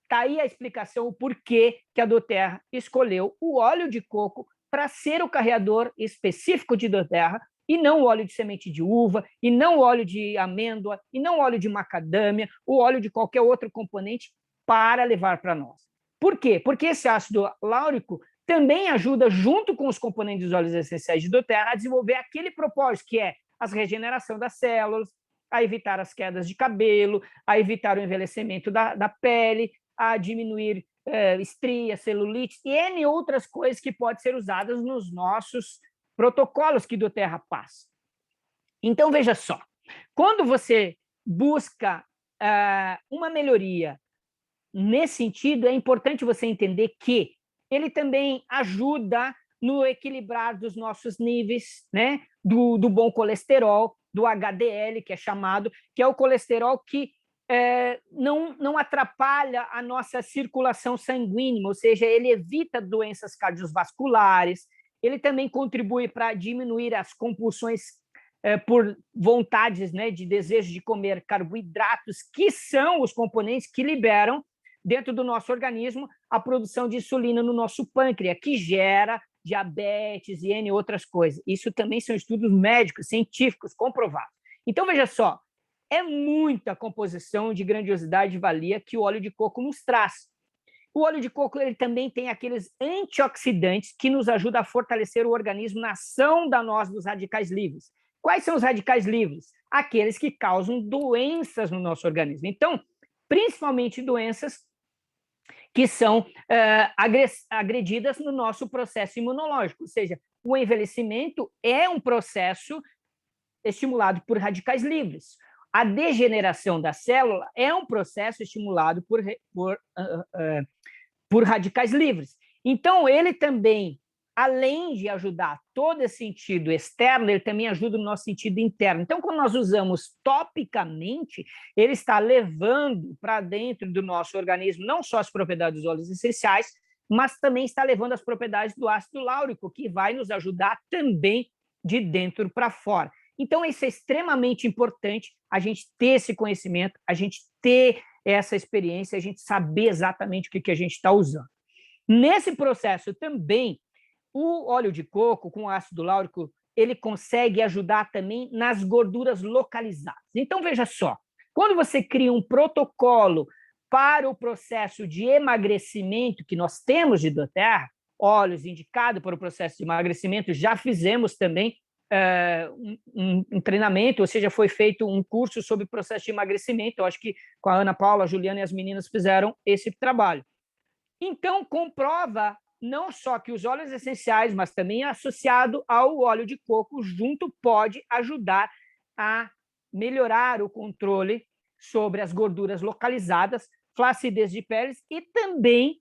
está aí a explicação, o porquê que a doTERRA escolheu o óleo de coco para ser o carreador específico de doTERRA, e não o óleo de semente de uva, e não o óleo de amêndoa, e não o óleo de macadâmia, o óleo de qualquer outro componente para levar para nós. Por quê? Porque esse ácido láurico também ajuda, junto com os componentes dos óleos essenciais de doTERRA, a desenvolver aquele propósito, que é a regeneração das células, a evitar as quedas de cabelo, a evitar o envelhecimento da pele, a diminuir estrias, celulite e N outras coisas que podem ser usadas nos nossos protocolos que doTERRA passa. Então, veja só, quando você busca uma melhoria nesse sentido, é importante você entender que ele também ajuda no equilibrar dos nossos níveis, né, do bom colesterol, do HDL, que é chamado, que é o colesterol que não atrapalha a nossa circulação sanguínea, ou seja, ele evita doenças cardiovasculares, ele também contribui para diminuir as compulsões por vontades, né, de desejo de comer carboidratos, que são os componentes que liberam dentro do nosso organismo a produção de insulina no nosso pâncreas, que gera diabetes e N outras coisas. Isso também são estudos médicos, científicos, comprovados. Então, veja só, é muita composição de grandiosidade e valia que o óleo de coco nos traz. O óleo de coco ele também tem aqueles antioxidantes que nos ajudam a fortalecer o organismo na ação da nós dos radicais livres. Quais são os radicais livres? Aqueles que causam doenças no nosso organismo. Então, principalmente doenças que são agredidas no nosso processo imunológico, ou seja, o envelhecimento é um processo estimulado por radicais livres. A degeneração da célula é um processo estimulado por radicais livres. Então, ele também, além de ajudar todo esse sentido externo, ele também ajuda no nosso sentido interno. Então, quando nós usamos topicamente, ele está levando para dentro do nosso organismo não só as propriedades dos óleos essenciais, mas também está levando as propriedades do ácido láurico, que vai nos ajudar também de dentro para fora. Então, isso é extremamente importante, a gente ter esse conhecimento, a gente ter essa experiência, a gente saber exatamente o que a gente está usando. Nesse processo também, o óleo de coco com ácido láurico, ele consegue ajudar também nas gorduras localizadas. Então, veja só, quando você cria um protocolo para o processo de emagrecimento que nós temos de doTERRA, óleos indicados para o processo de emagrecimento, já fizemos também um treinamento, ou seja, foi feito um curso sobre o processo de emagrecimento, eu acho que com a Ana Paula, a Juliana e as meninas fizeram esse trabalho. Então, comprova não só que os óleos essenciais, mas também associado ao óleo de coco, junto pode ajudar a melhorar o controle sobre as gorduras localizadas, flacidez de peles e também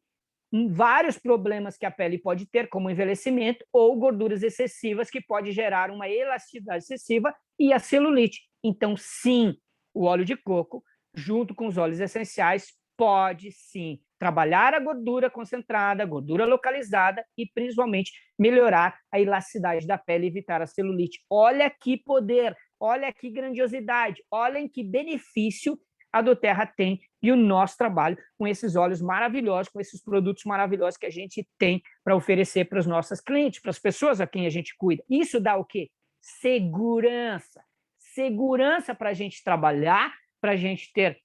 vários problemas que a pele pode ter, como envelhecimento ou gorduras excessivas, que pode gerar uma elasticidade excessiva e a celulite. Então, sim, o óleo de coco, junto com os óleos essenciais, pode sim trabalhar a gordura concentrada, a gordura localizada e principalmente melhorar a elasticidade da pele e evitar a celulite. Olha que poder, olha que grandiosidade, olhem que benefício a doTERRA tem e o nosso trabalho com esses óleos maravilhosos, com esses produtos maravilhosos que a gente tem para oferecer para os nossos clientes, para as pessoas a quem a gente cuida. Isso dá o quê? Segurança. Segurança para a gente trabalhar, para a gente ter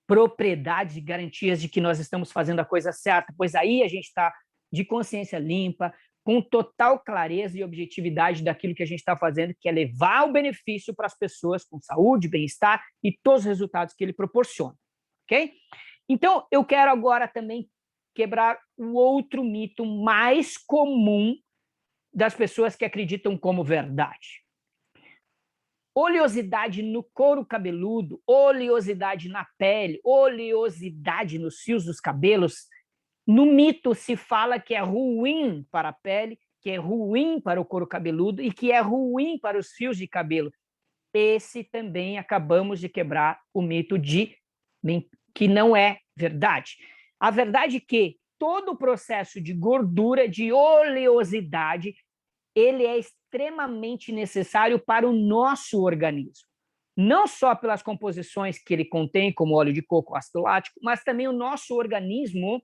propriedades e garantias de que nós estamos fazendo a coisa certa, pois aí a gente está de consciência limpa, com total clareza e objetividade daquilo que a gente está fazendo, que é levar o benefício para as pessoas com saúde, bem-estar e todos os resultados que ele proporciona. Ok? Então, eu quero agora também quebrar o outro mito mais comum das pessoas que acreditam como verdade. Oleosidade no couro cabeludo, oleosidade na pele, oleosidade nos fios dos cabelos. No mito se fala que é ruim para a pele, que é ruim para o couro cabeludo e que é ruim para os fios de cabelo. Esse também acabamos de quebrar o mito de que não é verdade. A verdade é que todo o processo de gordura, de oleosidade, ele é extremamente necessário para o nosso organismo. Não só pelas composições que ele contém, como óleo de coco, ácido lático, mas também o nosso organismo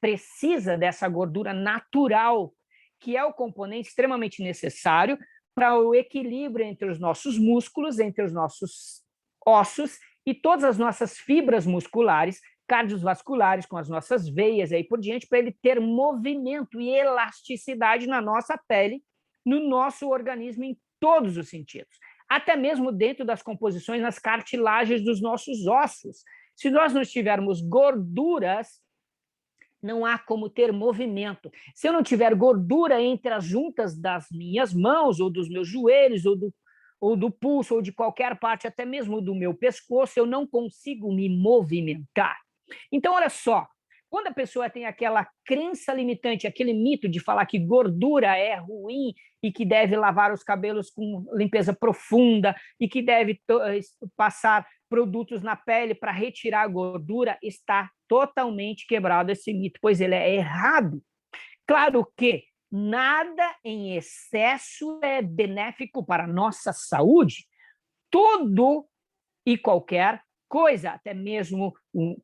precisa dessa gordura natural, que é o componente extremamente necessário para o equilíbrio entre os nossos músculos, entre os nossos ossos e todas as nossas fibras musculares, cardiovasculares, com as nossas veias e aí por diante, para ele ter movimento e elasticidade na nossa pele, no nosso organismo em todos os sentidos, até mesmo dentro das composições nas cartilagens dos nossos ossos. Se nós não tivermos gorduras, não há como ter movimento. Se eu não tiver gordura entre as juntas das minhas mãos, ou dos meus joelhos, ou do pulso, ou de qualquer parte, até mesmo do meu pescoço, eu não consigo me movimentar. Então, olha só, quando a pessoa tem aquela crença limitante, aquele mito de falar que gordura é ruim e que deve lavar os cabelos com limpeza profunda e que deve passar produtos na pele para retirar a gordura, está totalmente quebrado esse mito, pois ele é errado. Claro que nada em excesso é benéfico para a nossa saúde. Todo e qualquer coisa, até mesmo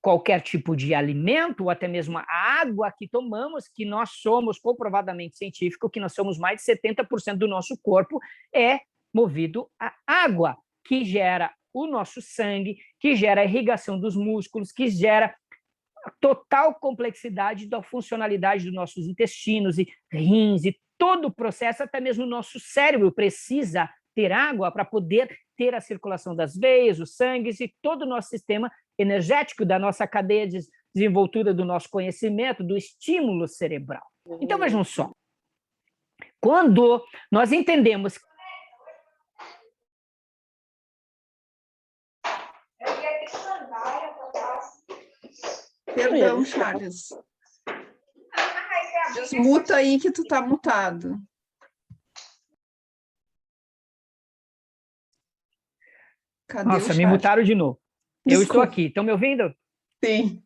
qualquer tipo de alimento, ou até mesmo a água que tomamos, que nós somos comprovadamente científico, que nós somos mais de 70% do nosso corpo é movido a água, que gera o nosso sangue, que gera a irrigação dos músculos, que gera a total complexidade da funcionalidade dos nossos intestinos e rins e todo o processo, até mesmo o nosso cérebro precisa ter água para poder ter a circulação das veias, os sangues e todo o nosso sistema energético da nossa cadeia de desenvoltura do nosso conhecimento, do estímulo cerebral. Então, vejam só, quando nós entendemos... Perdão, Charles. Desmuta aí que tu tá mutado. Cadê Nossa, me mutaram de novo. Desculpa. Eu estou aqui. Estão me ouvindo? Sim.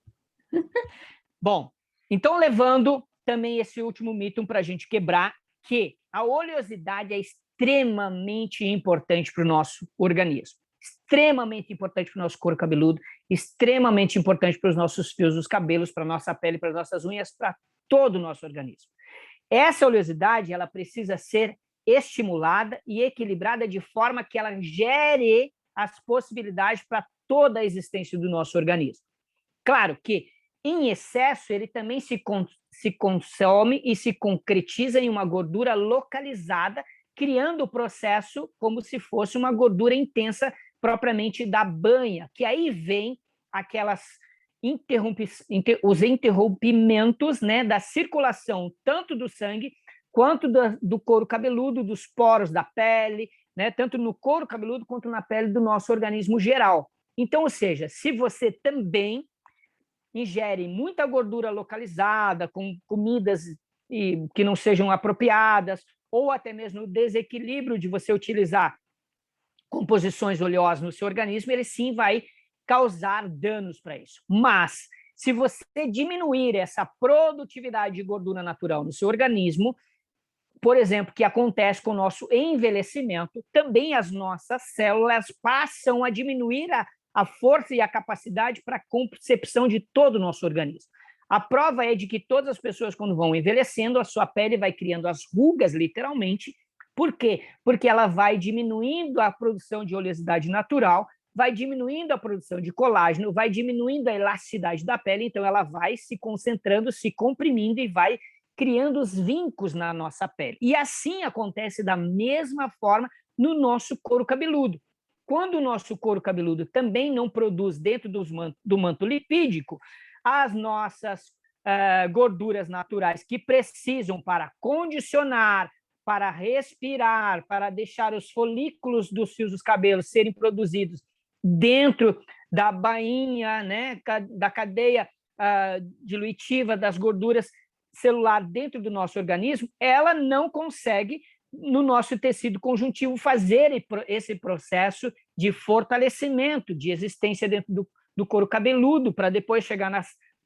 Bom, então levando também esse último mito para a gente quebrar, que a oleosidade é extremamente importante para o nosso organismo. extremamente importante para o nosso couro cabeludo, extremamente importante para os nossos fios dos cabelos, para a nossa pele, para as nossas unhas, para todo o nosso organismo. Essa oleosidade, ela precisa ser estimulada e equilibrada de forma que ela gere as possibilidades para toda a existência do nosso organismo. Claro que, em excesso, ele também se consome e se concretiza em uma gordura localizada, criando o processo como se fosse uma gordura intensa propriamente da banha, que aí vem aquelas os interrompimentos, né, da circulação tanto do sangue quanto do couro cabeludo, dos poros da pele, né, tanto no couro cabeludo quanto na pele do nosso organismo geral. Então, ou seja, se você também ingere muita gordura localizada, com comidas que não sejam apropriadas, ou até mesmo o desequilíbrio de você utilizar composições oleosas no seu organismo, ele sim vai causar danos para isso. Mas, se você diminuir essa produtividade de gordura natural no seu organismo, por exemplo, que acontece com o nosso envelhecimento, também as nossas células passam a diminuir a força e a capacidade para a concepção de todo o nosso organismo. A prova é de que todas as pessoas, quando vão envelhecendo, a sua pele vai criando as rugas, literalmente. Por quê? Porque ela vai diminuindo a produção de oleosidade natural, vai diminuindo a produção de colágeno, vai diminuindo a elasticidade da pele, então ela vai se concentrando, se comprimindo e vai criando os vincos na nossa pele. E assim acontece da mesma forma no nosso couro cabeludo. Quando o nosso couro cabeludo também não produz dentro do manto lipídico as nossas gorduras naturais que precisam para condicionar, para respirar, para deixar os folículos dos fios dos cabelos serem produzidos dentro da bainha, né, da cadeia dilutiva das gorduras celular dentro do nosso organismo, ela não consegue, no nosso tecido conjuntivo, fazer esse processo de fortalecimento, de existência dentro do couro cabeludo, para depois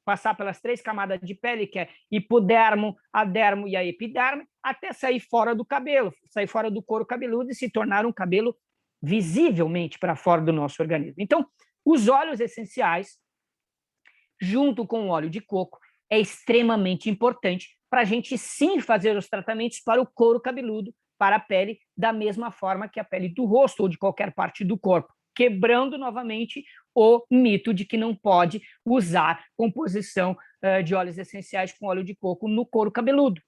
passar pelas 3 camadas de pele, que é hipodermo, adermo e a epiderme, até sair fora do cabelo, sair fora do couro cabeludo e se tornar um cabelo visivelmente para fora do nosso organismo. Então, os óleos essenciais, junto com o óleo de coco, é extremamente importante para a gente sim fazer os tratamentos para o couro cabeludo, para a pele, da mesma forma que a pele do rosto ou de qualquer parte do corpo, quebrando novamente o mito de que não pode usar composição de óleos essenciais com óleo de coco no couro cabeludo.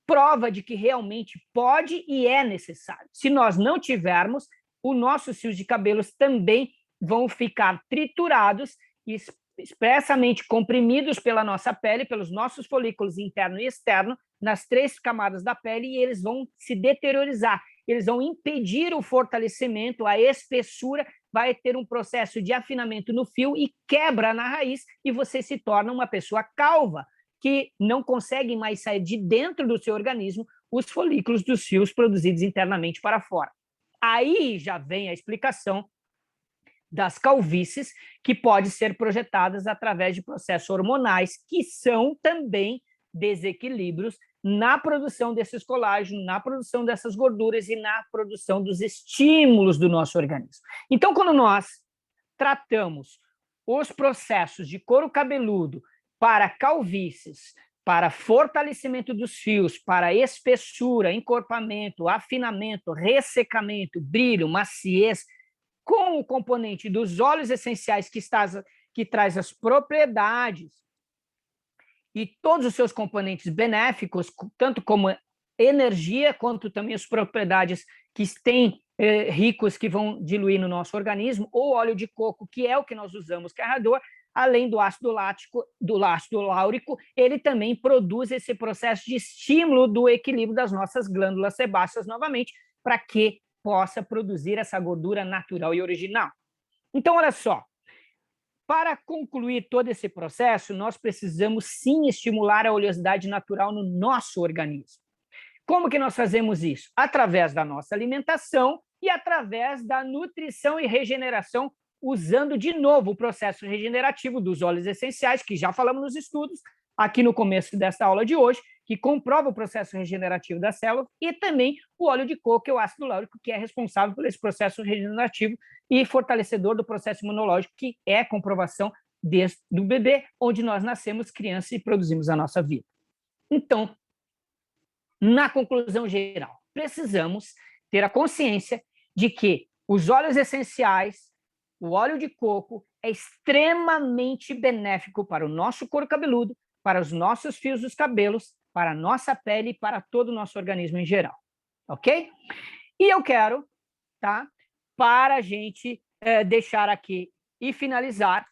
Prova de que realmente pode e é necessário. Se nós não tivermos, os nossos fios de cabelos também vão ficar triturados e expressamente comprimidos pela nossa pele, pelos nossos folículos interno e externo, nas 3 camadas da pele, e eles vão se deteriorizar, eles vão impedir o fortalecimento, a espessura, vai ter um processo de afinamento no fio e quebra na raiz, e você se torna uma pessoa calva, que não consegue mais sair de dentro do seu organismo os folículos dos fios produzidos internamente para fora. Aí já vem a explicação das calvícies, que podem ser projetadas através de processos hormonais, que são também desequilíbrios na produção desses colágenos, na produção dessas gorduras e na produção dos estímulos do nosso organismo. Então, quando nós tratamos os processos de couro cabeludo para calvícies, para fortalecimento dos fios, para espessura, encorpamento, afinamento, ressecamento, brilho, maciez, com o componente dos óleos essenciais que traz as propriedades e todos os seus componentes benéficos, tanto como energia, quanto também as propriedades que têm ricos que vão diluir no nosso organismo, ou óleo de coco, que é o que nós usamos carreador, além do ácido láurico, ele também produz esse processo de estímulo do equilíbrio das nossas glândulas sebáceas novamente, para que possa produzir essa gordura natural e original. Então, olha só, para concluir todo esse processo, nós precisamos sim estimular a oleosidade natural no nosso organismo. Como que nós fazemos isso? Através da nossa alimentação e através da nutrição e regeneração, usando de novo o processo regenerativo dos óleos essenciais, que já falamos nos estudos, aqui no começo desta aula de hoje, que comprova o processo regenerativo da célula, e também o óleo de coco, que é o ácido láurico, que é responsável por esse processo regenerativo e fortalecedor do processo imunológico, que é a comprovação desde o bebê, onde nós nascemos crianças e produzimos a nossa vida. Então, na conclusão geral, precisamos ter a consciência de que os óleos essenciais, o óleo de coco, é extremamente benéfico para o nosso couro cabeludo, para os nossos fios dos cabelos, para a nossa pele e para todo o nosso organismo em geral. Ok? E eu quero, tá? Para a gente deixar aqui e finalizar,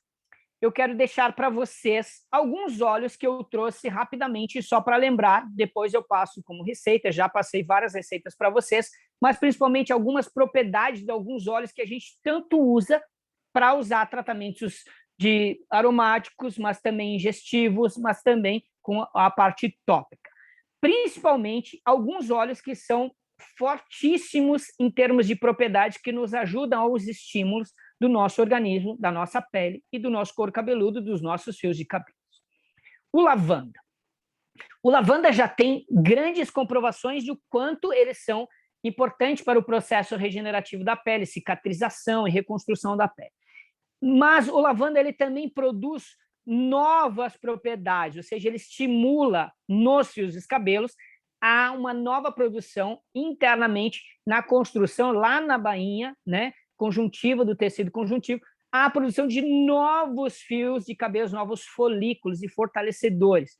eu quero deixar para vocês alguns óleos que eu trouxe rapidamente, só para lembrar, depois eu passo como receita, já passei várias receitas para vocês, mas principalmente algumas propriedades de alguns óleos que a gente tanto usa para usar tratamentos de aromáticos, mas também ingestivos, mas também com a parte tópica. Principalmente alguns óleos que são fortíssimos em termos de propriedades que nos ajudam aos estímulos do nosso organismo, da nossa pele e do nosso couro cabeludo, dos nossos fios de cabelo. O lavanda. O lavanda já tem grandes comprovações de o quanto eles são importantes para o processo regenerativo da pele, cicatrização e reconstrução da pele. Mas o lavanda ele também produz novas propriedades, ou seja, ele estimula nos fios dos cabelos a uma nova produção internamente na construção, lá na bainha, né, conjuntiva do tecido conjuntivo, a produção de novos fios de cabelos, novos folículos e fortalecidos,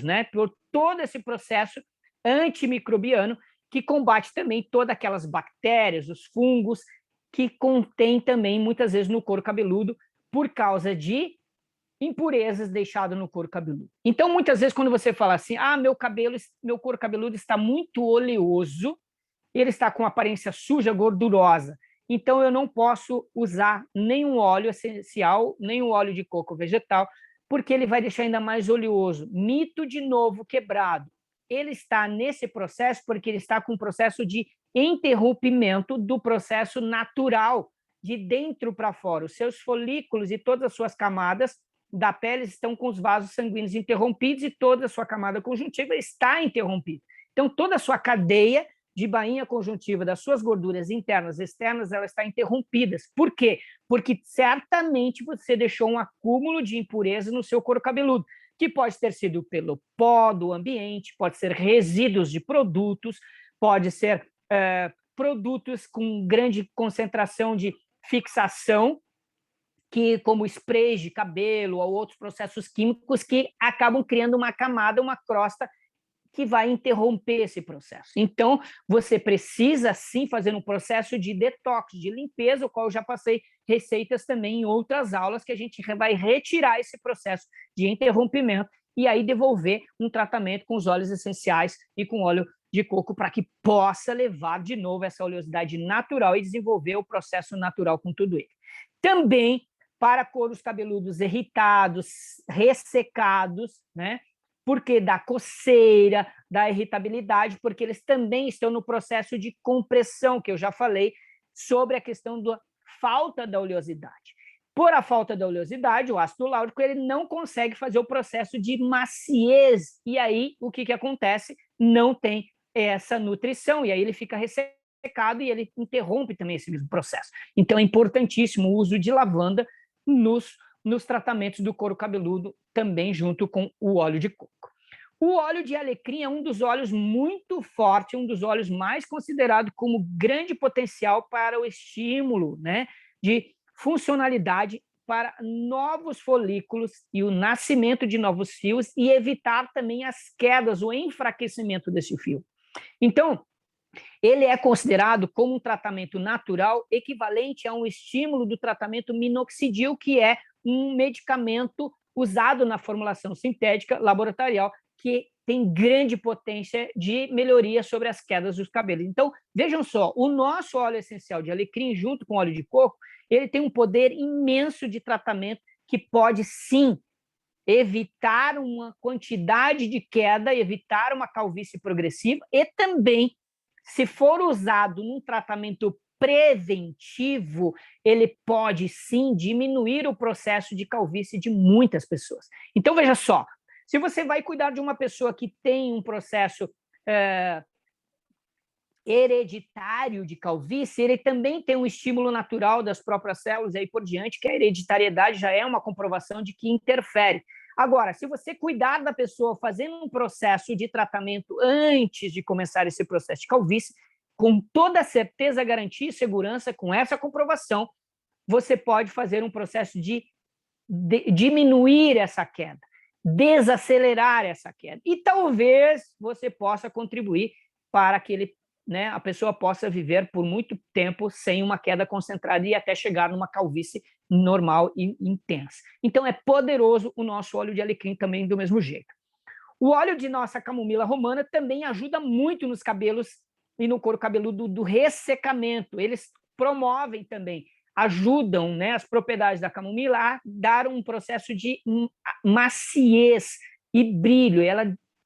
né, por todo esse processo antimicrobiano que combate também todas aquelas bactérias, os fungos, que contém também, muitas vezes, no couro cabeludo, por causa de impurezas deixadas no couro cabeludo. Então, muitas vezes, quando você fala assim, meu couro cabeludo está muito oleoso, ele está com aparência suja, gordurosa, então eu não posso usar nenhum óleo essencial, nenhum óleo de coco vegetal, porque ele vai deixar ainda mais oleoso. Mito de novo quebrado. Ele está nesse processo porque ele está com um processo de interrompimento do processo natural de dentro para fora. Os seus folículos e todas as suas camadas da pele estão com os vasos sanguíneos interrompidos e toda a sua camada conjuntiva está interrompida. Então, toda a sua cadeia de bainha conjuntiva das suas gorduras internas e externas, ela está interrompida. Por quê? Porque certamente você deixou um acúmulo de impureza no seu couro cabeludo, que pode ter sido pelo pó do ambiente, pode ser resíduos de produtos, pode ser produtos com grande concentração de fixação, que, como sprays de cabelo ou outros processos químicos que acabam criando uma camada, uma crosta que vai interromper esse processo. Então, você precisa, sim, fazer um processo de detox, de limpeza, o qual eu já passei receitas também em outras aulas, que a gente vai retirar esse processo de interrompimento e aí devolver um tratamento com os óleos essenciais e com óleo de coco para que possa levar de novo essa oleosidade natural e desenvolver o processo natural com tudo ele. Também para couros cabeludos irritados, ressecados, né? Porque da coceira, da irritabilidade, porque eles também estão no processo de compressão, que eu já falei, sobre a questão da falta da oleosidade. Por a falta da oleosidade, o ácido láurico ele não consegue fazer o processo de maciez, e aí o que acontece? Não tem essa nutrição, e aí ele fica ressecado e ele interrompe também esse mesmo processo. Então é importantíssimo o uso de lavanda nos tratamentos do couro cabeludo, também junto com o óleo de coco. O óleo de alecrim é um dos óleos muito forte, um dos óleos mais considerado como grande potencial para o estímulo, né, de funcionalidade para novos folículos e o nascimento de novos fios e evitar também as quedas, o enfraquecimento desse fio. Então, ele é considerado como um tratamento natural equivalente a um estímulo do tratamento minoxidil, que é um medicamento usado na formulação sintética laboratorial que tem grande potência de melhoria sobre as quedas dos cabelos. Então, vejam só, o nosso óleo essencial de alecrim, junto com o óleo de coco, ele tem um poder imenso de tratamento que pode, sim, evitar uma quantidade de queda, evitar uma calvície progressiva e também, se for usado num tratamento preventivo, ele pode sim diminuir o processo de calvície de muitas pessoas. Então, veja só, se você vai cuidar de uma pessoa que tem um processo hereditário de calvície, ele também tem um estímulo natural das próprias células e aí por diante, que a hereditariedade já é uma comprovação de que interfere. Agora, se você cuidar da pessoa fazendo um processo de tratamento antes de começar esse processo de calvície, com toda certeza, garantia e segurança, com essa comprovação, você pode fazer um processo de diminuir essa queda, desacelerar essa queda. E talvez você possa contribuir para que a pessoa possa viver por muito tempo sem uma queda concentrada e até chegar numa calvície normal e intensa. Então, é poderoso o nosso óleo de alecrim também do mesmo jeito. O óleo de nossa camomila romana também ajuda muito nos cabelos e no couro cabeludo do ressecamento. Eles promovem também, ajudam as propriedades da camomila a dar um processo de maciez e brilho.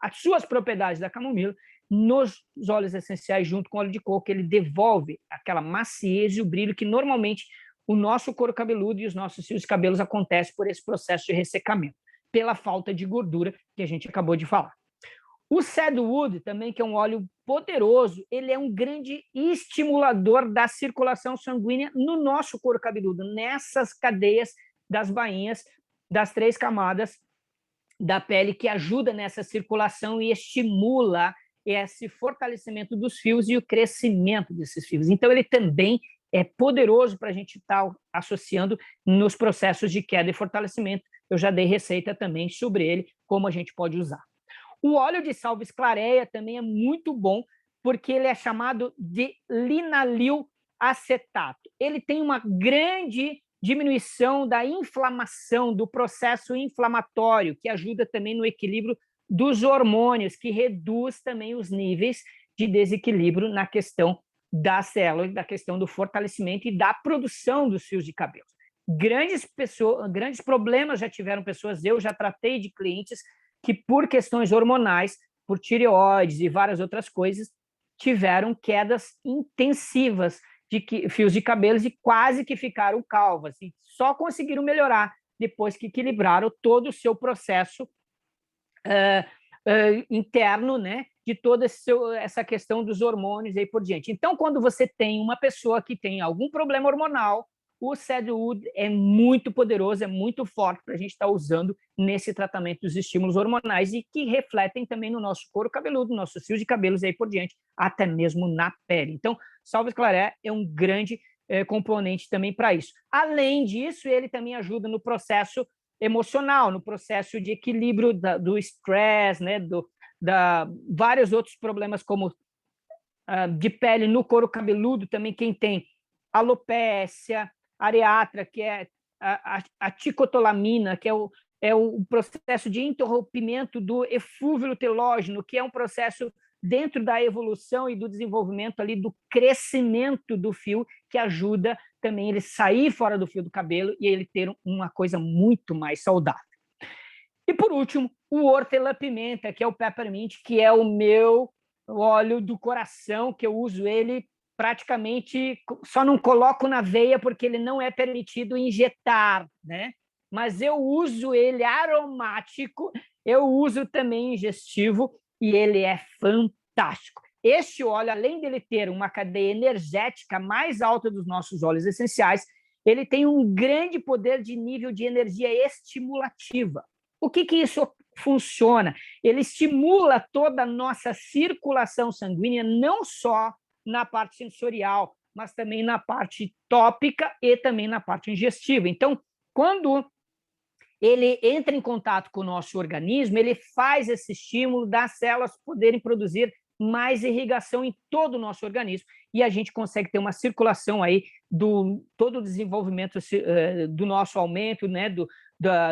As suas propriedades da camomila nos óleos essenciais, junto com o óleo de coco, ele devolve aquela maciez e o brilho que normalmente o nosso couro cabeludo e os nossos fios de cabelos acontece por esse processo de ressecamento, pela falta de gordura que a gente acabou de falar. O cedarwood também, que é um óleo poderoso, ele é um grande estimulador da circulação sanguínea no nosso couro cabeludo, nessas cadeias das bainhas, das 3 camadas da pele, que ajuda nessa circulação e estimula esse fortalecimento dos fios e o crescimento desses fios. Então, ele também é poderoso para a gente estar associando nos processos de queda e fortalecimento. Eu já dei receita também sobre ele, como a gente pode usar. O óleo de salves clareia também é muito bom, porque ele é chamado de linalil acetato. Ele tem uma grande diminuição da inflamação, do processo inflamatório, que ajuda também no equilíbrio dos hormônios, que reduz também os níveis de desequilíbrio na questão da célula, da questão do fortalecimento e da produção dos fios de cabelo. Grandes problemas já tiveram pessoas, eu já tratei de clientes que, por questões hormonais, por tireoides e várias outras coisas, tiveram quedas intensivas de fios de cabelos e quase que ficaram calvas. E só conseguiram melhorar depois que equilibraram todo o seu processo interno, de toda essa questão dos hormônios e aí por diante. Então, quando você tem uma pessoa que tem algum problema hormonal, o cedarwood é muito poderoso, é muito forte para a gente estar usando nesse tratamento dos estímulos hormonais e que refletem também no nosso couro cabeludo, nossos fios de cabelos e aí por diante, até mesmo na pele. Então, Salves Claret é um grande componente também para isso. Além disso, ele também ajuda no processo emocional, no processo de equilíbrio do estresse, vários outros problemas como de pele no couro cabeludo, também quem tem alopécia areata, que é a ticotolamina, que é o processo de interrompimento do eflúvio telógeno, que é um processo dentro da evolução e do desenvolvimento ali do crescimento do fio, que ajuda também ele sair fora do fio do cabelo e ele ter uma coisa muito mais saudável. E, por último, o hortelã-pimenta, que é o peppermint, que é o meu óleo do coração, que eu uso ele praticamente, só não coloco na veia porque ele não é permitido injetar, Mas eu uso ele aromático, eu uso também ingestivo e ele é fantástico. Este óleo, além dele ter uma cadeia energética mais alta dos nossos óleos essenciais, ele tem um grande poder de nível de energia estimulativa. O que isso funciona? Ele estimula toda a nossa circulação sanguínea, não só na parte sensorial, mas também na parte tópica e também na parte ingestiva. Então, quando ele entra em contato com o nosso organismo, ele faz esse estímulo das células poderem produzir mais irrigação em todo o nosso organismo e a gente consegue ter uma circulação aí do todo o desenvolvimento do nosso aumento,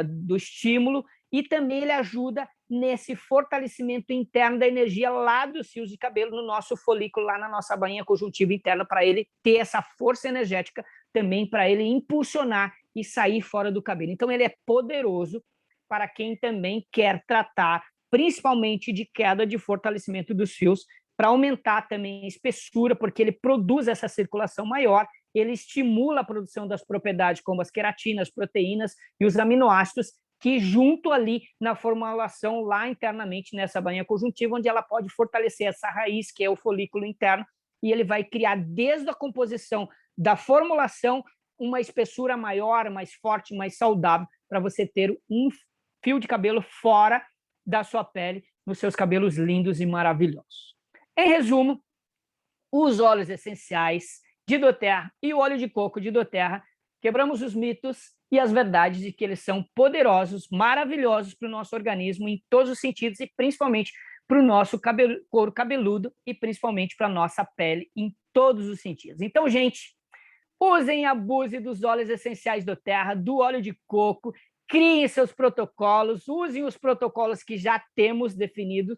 do estímulo, e também ele ajuda nesse fortalecimento interno da energia lá dos fios de cabelo no nosso folículo, lá na nossa bainha conjuntiva interna, para ele ter essa força energética também, para ele impulsionar e sair fora do cabelo. Então, ele é poderoso para quem também quer tratar, principalmente de queda de fortalecimento dos fios para aumentar também a espessura, porque ele produz essa circulação maior, ele estimula a produção das propriedades como as queratinas, proteínas e os aminoácidos, que junto ali na formulação lá internamente nessa bainha conjuntiva, onde ela pode fortalecer essa raiz, que é o folículo interno, e ele vai criar desde a composição da formulação uma espessura maior, mais forte, mais saudável, para você ter um fio de cabelo fora da sua pele, nos seus cabelos lindos e maravilhosos. Em resumo, os óleos essenciais de doTERRA e o óleo de coco de doTERRA, quebramos os mitos e as verdades de que eles são poderosos, maravilhosos para o nosso organismo em todos os sentidos e principalmente para o nosso couro cabeludo e principalmente para a nossa pele em todos os sentidos. Então, gente, usem e abusem dos óleos essenciais doTERRA, do óleo de coco, criem seus protocolos, usem os protocolos que já temos definidos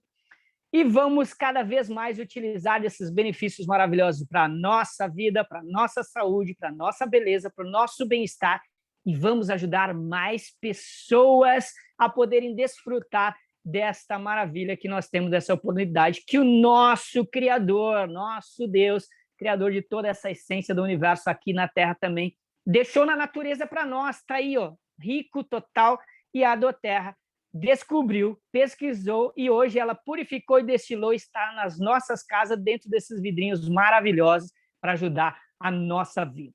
e vamos cada vez mais utilizar esses benefícios maravilhosos para a nossa vida, para a nossa saúde, para a nossa beleza, para o nosso bem-estar e vamos ajudar mais pessoas a poderem desfrutar desta maravilha que nós temos, dessa oportunidade que o nosso Criador, nosso Deus, Criador de toda essa essência do universo aqui na Terra também, deixou na natureza para nós, está aí, ó, rico total, e a doTERRA descobriu, pesquisou e hoje ela purificou e destilou, está nas nossas casas, dentro desses vidrinhos maravilhosos para ajudar a nossa vida.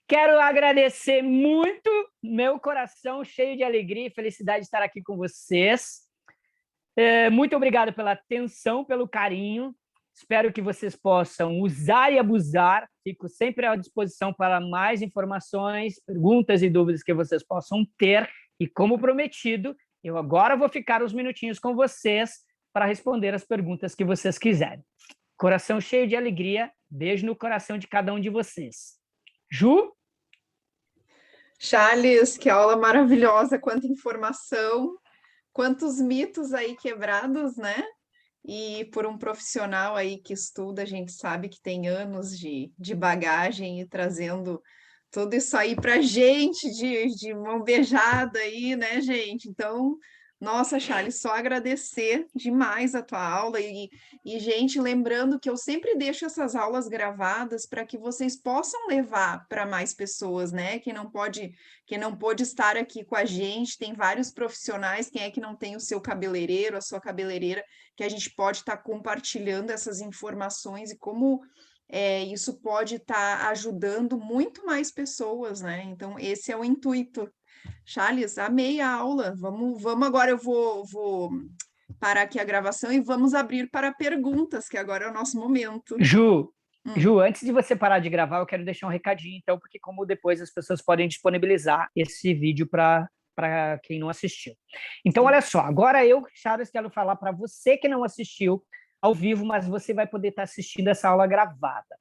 Quero agradecer muito, meu coração cheio de alegria e felicidade de estar aqui com vocês. Muito obrigado pela atenção, pelo carinho. Espero que vocês possam usar e abusar. Fico sempre à disposição para mais informações, perguntas e dúvidas que vocês possam ter. E como prometido, eu agora vou ficar uns minutinhos com vocês para responder as perguntas que vocês quiserem. Coração cheio de alegria. Beijo no coração de cada um de vocês. Ju? Charles, que aula maravilhosa, quanta informação, quantos mitos aí quebrados, né? E por um profissional aí que estuda, a gente sabe que tem anos de bagagem e trazendo tudo isso aí para gente de mão beijada aí, né, gente? Então, nossa, Charles, só agradecer demais a tua aula gente, lembrando que eu sempre deixo essas aulas gravadas para que vocês possam levar para mais pessoas, né? Quem não pôde estar aqui com a gente, tem vários profissionais, quem é que não tem o seu cabeleireiro, a sua cabeleireira, que a gente pode estar compartilhando essas informações e como isso pode estar ajudando muito mais pessoas, né? Então, esse é o intuito. Charles, amei a aula. Vamos agora, eu vou parar aqui a gravação e vamos abrir para perguntas, que agora é o nosso momento. Ju, antes de você parar de gravar, eu quero deixar um recadinho, então, porque como depois as pessoas podem disponibilizar esse vídeo para quem não assistiu. Então, olha só, agora eu, Charles, quero falar para você que não assistiu ao vivo, mas você vai poder estar assistindo essa aula gravada.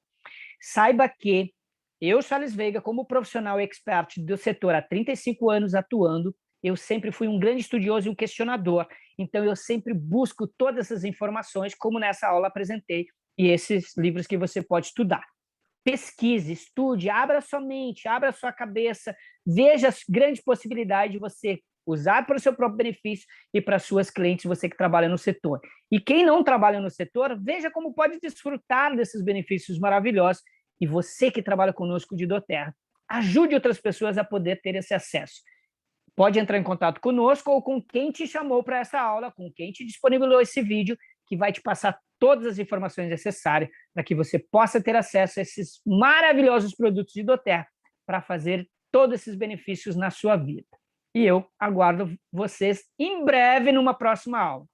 Saiba que eu, Charles Veiga, como profissional expert do setor há 35 anos atuando, eu sempre fui um grande estudioso e um questionador. Então, eu sempre busco todas essas informações, como nessa aula apresentei, e esses livros que você pode estudar. Pesquise, estude, abra sua mente, abra sua cabeça, veja as grandes possibilidades de você usar para o seu próprio benefício e para suas clientes, você que trabalha no setor. E quem não trabalha no setor, veja como pode desfrutar desses benefícios maravilhosos. E você que trabalha conosco de doTERRA, ajude outras pessoas a poder ter esse acesso. Pode entrar em contato conosco ou com quem te chamou para essa aula, com quem te disponibilizou esse vídeo, que vai te passar todas as informações necessárias para que você possa ter acesso a esses maravilhosos produtos de doTERRA para fazer todos esses benefícios na sua vida. E eu aguardo vocês em breve numa próxima aula.